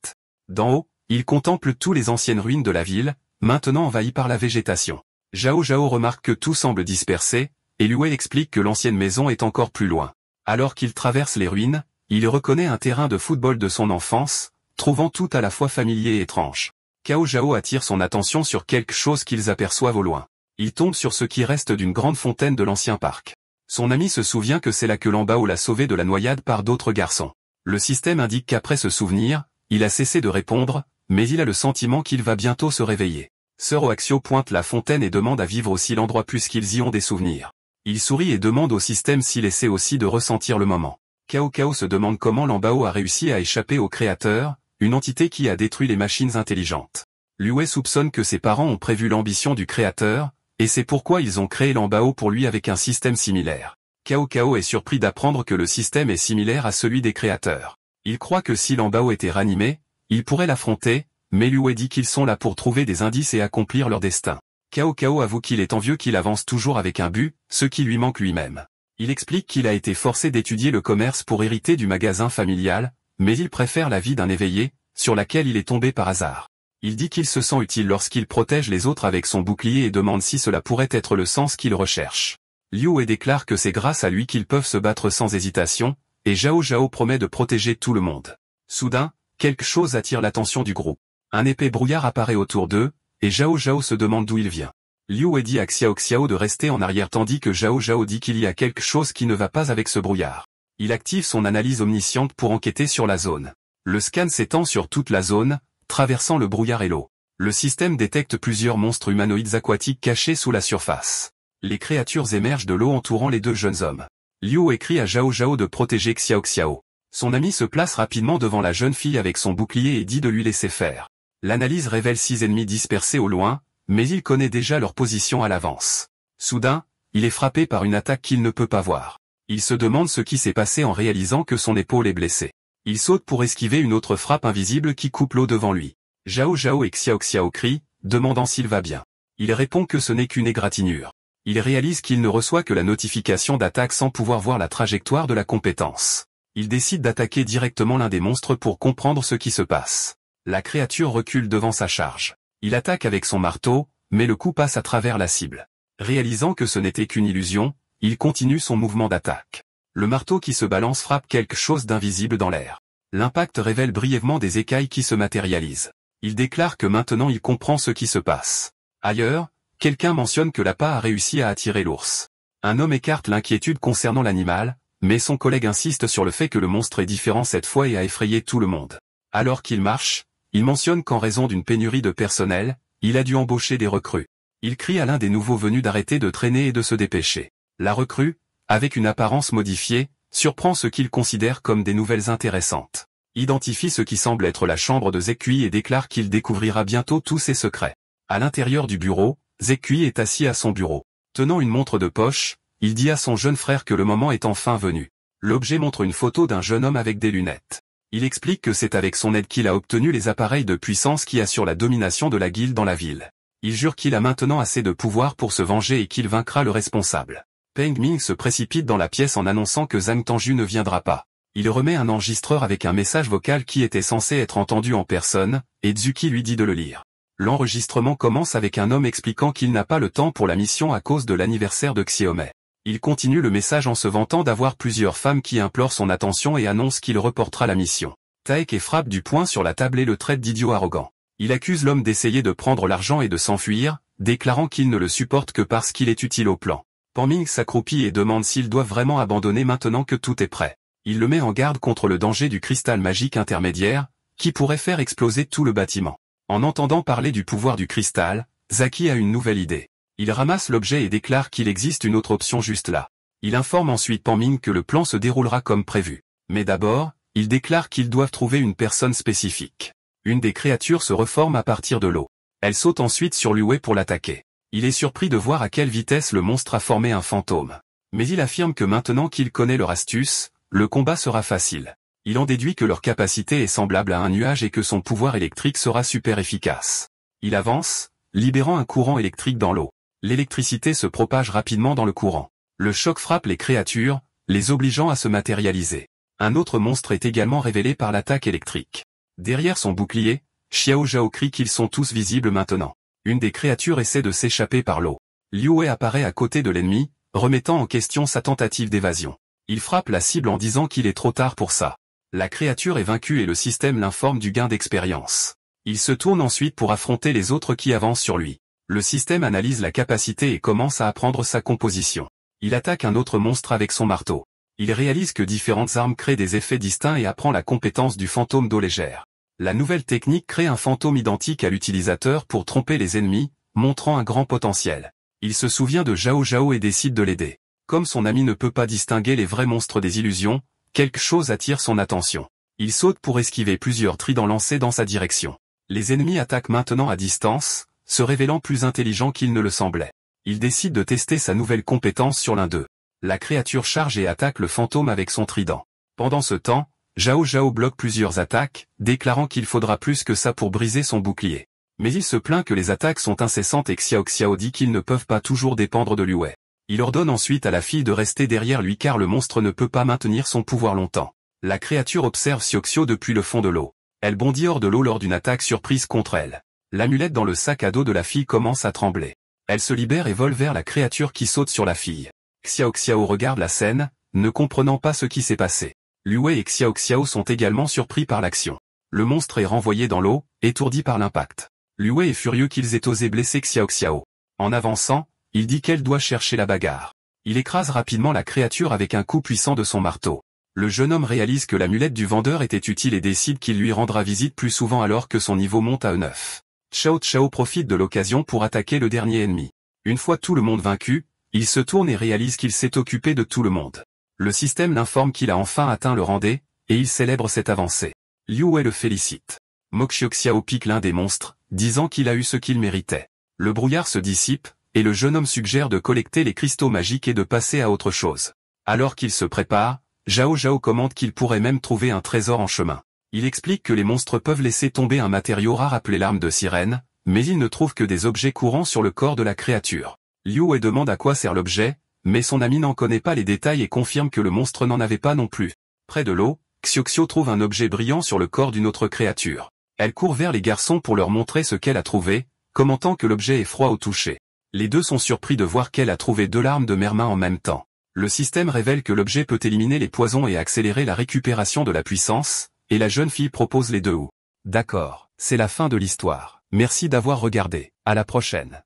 [SPEAKER 1] D'en haut, il contemple tous les anciennes ruines de la ville, maintenant envahies par la végétation. Zhao Zhao remarque que tout semble dispersé, et Liu Wei explique que l'ancienne maison est encore plus loin. Alors qu'il traverse les ruines, il reconnaît un terrain de football de son enfance, trouvant tout à la fois familier et étrange. Cao Zhao attire son attention sur quelque chose qu'ils aperçoivent au loin. Il tombe sur ce qui reste d'une grande fontaine de l'ancien parc. Son ami se souvient que c'est là que Lambao l'a sauvé de la noyade par d'autres garçons. Le système indique qu'après ce souvenir, il a cessé de répondre, mais il a le sentiment qu'il va bientôt se réveiller. Sœur Oaxio pointe la fontaine et demande à vivre aussi l'endroit puisqu'ils y ont des souvenirs. Il sourit et demande au système s'il essaie aussi de ressentir le moment. Cao Cao se demande comment Lambao a réussi à échapper au Créateur, une entité qui a détruit les machines intelligentes. Liu Wei soupçonne que ses parents ont prévu l'ambition du Créateur, et c'est pourquoi ils ont créé Lambao pour lui avec un système similaire. Cao Cao est surpris d'apprendre que le système est similaire à celui des Créateurs. Il croit que si Lambao était ranimé, il pourrait l'affronter, mais Liu Wei dit qu'ils sont là pour trouver des indices et accomplir leur destin. Cao Cao avoue qu'il est envieux qu'il avance toujours avec un but, ce qui lui manque lui-même. Il explique qu'il a été forcé d'étudier le commerce pour hériter du magasin familial, mais il préfère la vie d'un éveillé, sur laquelle il est tombé par hasard. Il dit qu'il se sent utile lorsqu'il protège les autres avec son bouclier et demande si cela pourrait être le sens qu'il recherche. Liu Wei déclare que c'est grâce à lui qu'ils peuvent se battre sans hésitation, et Zhao Zhao promet de protéger tout le monde. Soudain, quelque chose attire l'attention du groupe. Un épais brouillard apparaît autour d'eux, et Zhao Zhao se demande d'où il vient. Liu Wei dit à Xiao Xiao de rester en arrière tandis que Zhao Zhao dit qu'il y a quelque chose qui ne va pas avec ce brouillard. Il active son analyse omnisciente pour enquêter sur la zone. Le scan s'étend sur toute la zone, traversant le brouillard et l'eau. Le système détecte plusieurs monstres humanoïdes aquatiques cachés sous la surface. Les créatures émergent de l'eau entourant les deux jeunes hommes. Liu écrit à Zhao Zhao de protéger Xiao Xiao. Son ami se place rapidement devant la jeune fille avec son bouclier et dit de lui laisser faire. L'analyse révèle 6 ennemis dispersés au loin, mais il connaît déjà leur position à l'avance. Soudain, il est frappé par une attaque qu'il ne peut pas voir. Il se demande ce qui s'est passé en réalisant que son épaule est blessée. Il saute pour esquiver une autre frappe invisible qui coupe l'eau devant lui. Zhao Zhao et Xiao Xiao crient, demandant s'il va bien. Il répond que ce n'est qu'une égratignure. Il réalise qu'il ne reçoit que la notification d'attaque sans pouvoir voir la trajectoire de la compétence. Il décide d'attaquer directement l'un des monstres pour comprendre ce qui se passe. La créature recule devant sa charge. Il attaque avec son marteau, mais le coup passe à travers la cible. Réalisant que ce n'était qu'une illusion, il continue son mouvement d'attaque. Le marteau qui se balance frappe quelque chose d'invisible dans l'air. L'impact révèle brièvement des écailles qui se matérialisent. Il déclare que maintenant il comprend ce qui se passe. Ailleurs, quelqu'un mentionne que l'appât a réussi à attirer l'ours. Un homme écarte l'inquiétude concernant l'animal, mais son collègue insiste sur le fait que le monstre est différent cette fois et a effrayé tout le monde. Alors qu'il marche, il mentionne qu'en raison d'une pénurie de personnel, il a dû embaucher des recrues. Il crie à l'un des nouveaux venus d'arrêter de traîner et de se dépêcher. La recrue, avec une apparence modifiée, surprend ce qu'il considère comme des nouvelles intéressantes. Identifie ce qui semble être la chambre de Zekui et déclare qu'il découvrira bientôt tous ses secrets. À l'intérieur du bureau, Zekui est assis à son bureau. Tenant une montre de poche, il dit à son jeune frère que le moment est enfin venu. L'objet montre une photo d'un jeune homme avec des lunettes. Il explique que c'est avec son aide qu'il a obtenu les appareils de puissance qui assurent la domination de la guilde dans la ville. Il jure qu'il a maintenant assez de pouvoir pour se venger et qu'il vaincra le responsable. Peng Ming se précipite dans la pièce en annonçant que Zhang Tangju ne viendra pas. Il remet un enregistreur avec un message vocal qui était censé être entendu en personne, et Tsuki lui dit de le lire. L'enregistrement commence avec un homme expliquant qu'il n'a pas le temps pour la mission à cause de l'anniversaire de Xiaomei. Il continue le message en se vantant d'avoir plusieurs femmes qui implorent son attention et annonce qu'il reportera la mission. Taeke frappe du poing sur la table et le traite d'idiot arrogant. Il accuse l'homme d'essayer de prendre l'argent et de s'enfuir, déclarant qu'il ne le supporte que parce qu'il est utile au plan. Pan Ming s'accroupit et demande s'il doit vraiment abandonner maintenant que tout est prêt. Il le met en garde contre le danger du cristal magique intermédiaire, qui pourrait faire exploser tout le bâtiment. En entendant parler du pouvoir du cristal, Zaki a une nouvelle idée. Il ramasse l'objet et déclare qu'il existe une autre option juste là. Il informe ensuite Pan Ming que le plan se déroulera comme prévu. Mais d'abord, il déclare qu'ils doivent trouver une personne spécifique. Une des créatures se reforme à partir de l'eau. Elle saute ensuite sur Liu Wei pour l'attaquer. Il est surpris de voir à quelle vitesse le monstre a formé un fantôme. Mais il affirme que maintenant qu'il connaît leur astuce, le combat sera facile. Il en déduit que leur capacité est semblable à un nuage et que son pouvoir électrique sera super efficace. Il avance, libérant un courant électrique dans l'eau. L'électricité se propage rapidement dans le courant. Le choc frappe les créatures, les obligeant à se matérialiser. Un autre monstre est également révélé par l'attaque électrique. Derrière son bouclier, Xiao Zhao crie qu'ils sont tous visibles maintenant. Une des créatures essaie de s'échapper par l'eau. Liu Wei apparaît à côté de l'ennemi, remettant en question sa tentative d'évasion. Il frappe la cible en disant qu'il est trop tard pour ça. La créature est vaincue et le système l'informe du gain d'expérience. Il se tourne ensuite pour affronter les autres qui avancent sur lui. Le système analyse la capacité et commence à apprendre sa composition. Il attaque un autre monstre avec son marteau. Il réalise que différentes armes créent des effets distincts et apprend la compétence du fantôme d'eau légère. La nouvelle technique crée un fantôme identique à l'utilisateur pour tromper les ennemis, montrant un grand potentiel. Il se souvient de Zhao Zhao et décide de l'aider. Comme son ami ne peut pas distinguer les vrais monstres des illusions, quelque chose attire son attention. Il saute pour esquiver plusieurs tridents lancés dans sa direction. Les ennemis attaquent maintenant à distance, se révélant plus intelligents qu'ils ne le semblaient. Il décide de tester sa nouvelle compétence sur l'un d'eux. La créature charge et attaque le fantôme avec son trident. Pendant ce temps, Zhao Zhao bloque plusieurs attaques, déclarant qu'il faudra plus que ça pour briser son bouclier. Mais il se plaint que les attaques sont incessantes et Xiao Xiao dit qu'ils ne peuvent pas toujours dépendre de Liu Wei. Il ordonne ensuite à la fille de rester derrière lui car le monstre ne peut pas maintenir son pouvoir longtemps. La créature observe Xiao Xiao depuis le fond de l'eau. Elle bondit hors de l'eau lors d'une attaque surprise contre elle. L'amulette dans le sac à dos de la fille commence à trembler. Elle se libère et vole vers la créature qui saute sur la fille. Xiao Xiao regarde la scène, ne comprenant pas ce qui s'est passé. Liu Wei et Xiao Xiao sont également surpris par l'action. Le monstre est renvoyé dans l'eau, étourdi par l'impact. Liu Wei est furieux qu'ils aient osé blesser Xiao Xiao. En avançant, il dit qu'elle doit chercher la bagarre. Il écrase rapidement la créature avec un coup puissant de son marteau. Le jeune homme réalise que l'amulette du vendeur était utile et décide qu'il lui rendra visite plus souvent alors que son niveau monte à E9. Chao Chao profite de l'occasion pour attaquer le dernier ennemi. Une fois tout le monde vaincu, il se tourne et réalise qu'il s'est occupé de tout le monde. Le système l'informe qu'il a enfin atteint le rang D, et il célèbre cette avancée. Liu Wei le félicite. Moxiao Xiao pique l'un des monstres, disant qu'il a eu ce qu'il méritait. Le brouillard se dissipe, et le jeune homme suggère de collecter les cristaux magiques et de passer à autre chose. Alors qu'il se prépare, Zhao Zhao commente qu'il pourrait même trouver un trésor en chemin. Il explique que les monstres peuvent laisser tomber un matériau rare appelé l'arme de sirène, mais il ne trouve que des objets courants sur le corps de la créature. Liu Wei demande à quoi sert l'objet, mais son ami n'en connaît pas les détails et confirme que le monstre n'en avait pas non plus. Près de l'eau, Xiao Xiao trouve un objet brillant sur le corps d'une autre créature. Elle court vers les garçons pour leur montrer ce qu'elle a trouvé, commentant que l'objet est froid au toucher. Les deux sont surpris de voir qu'elle a trouvé deux larmes de mermain en même temps. Le système révèle que l'objet peut éliminer les poisons et accélérer la récupération de la puissance, et la jeune fille propose les deux ou. D'accord, c'est la fin de l'histoire. Merci d'avoir regardé. À la prochaine.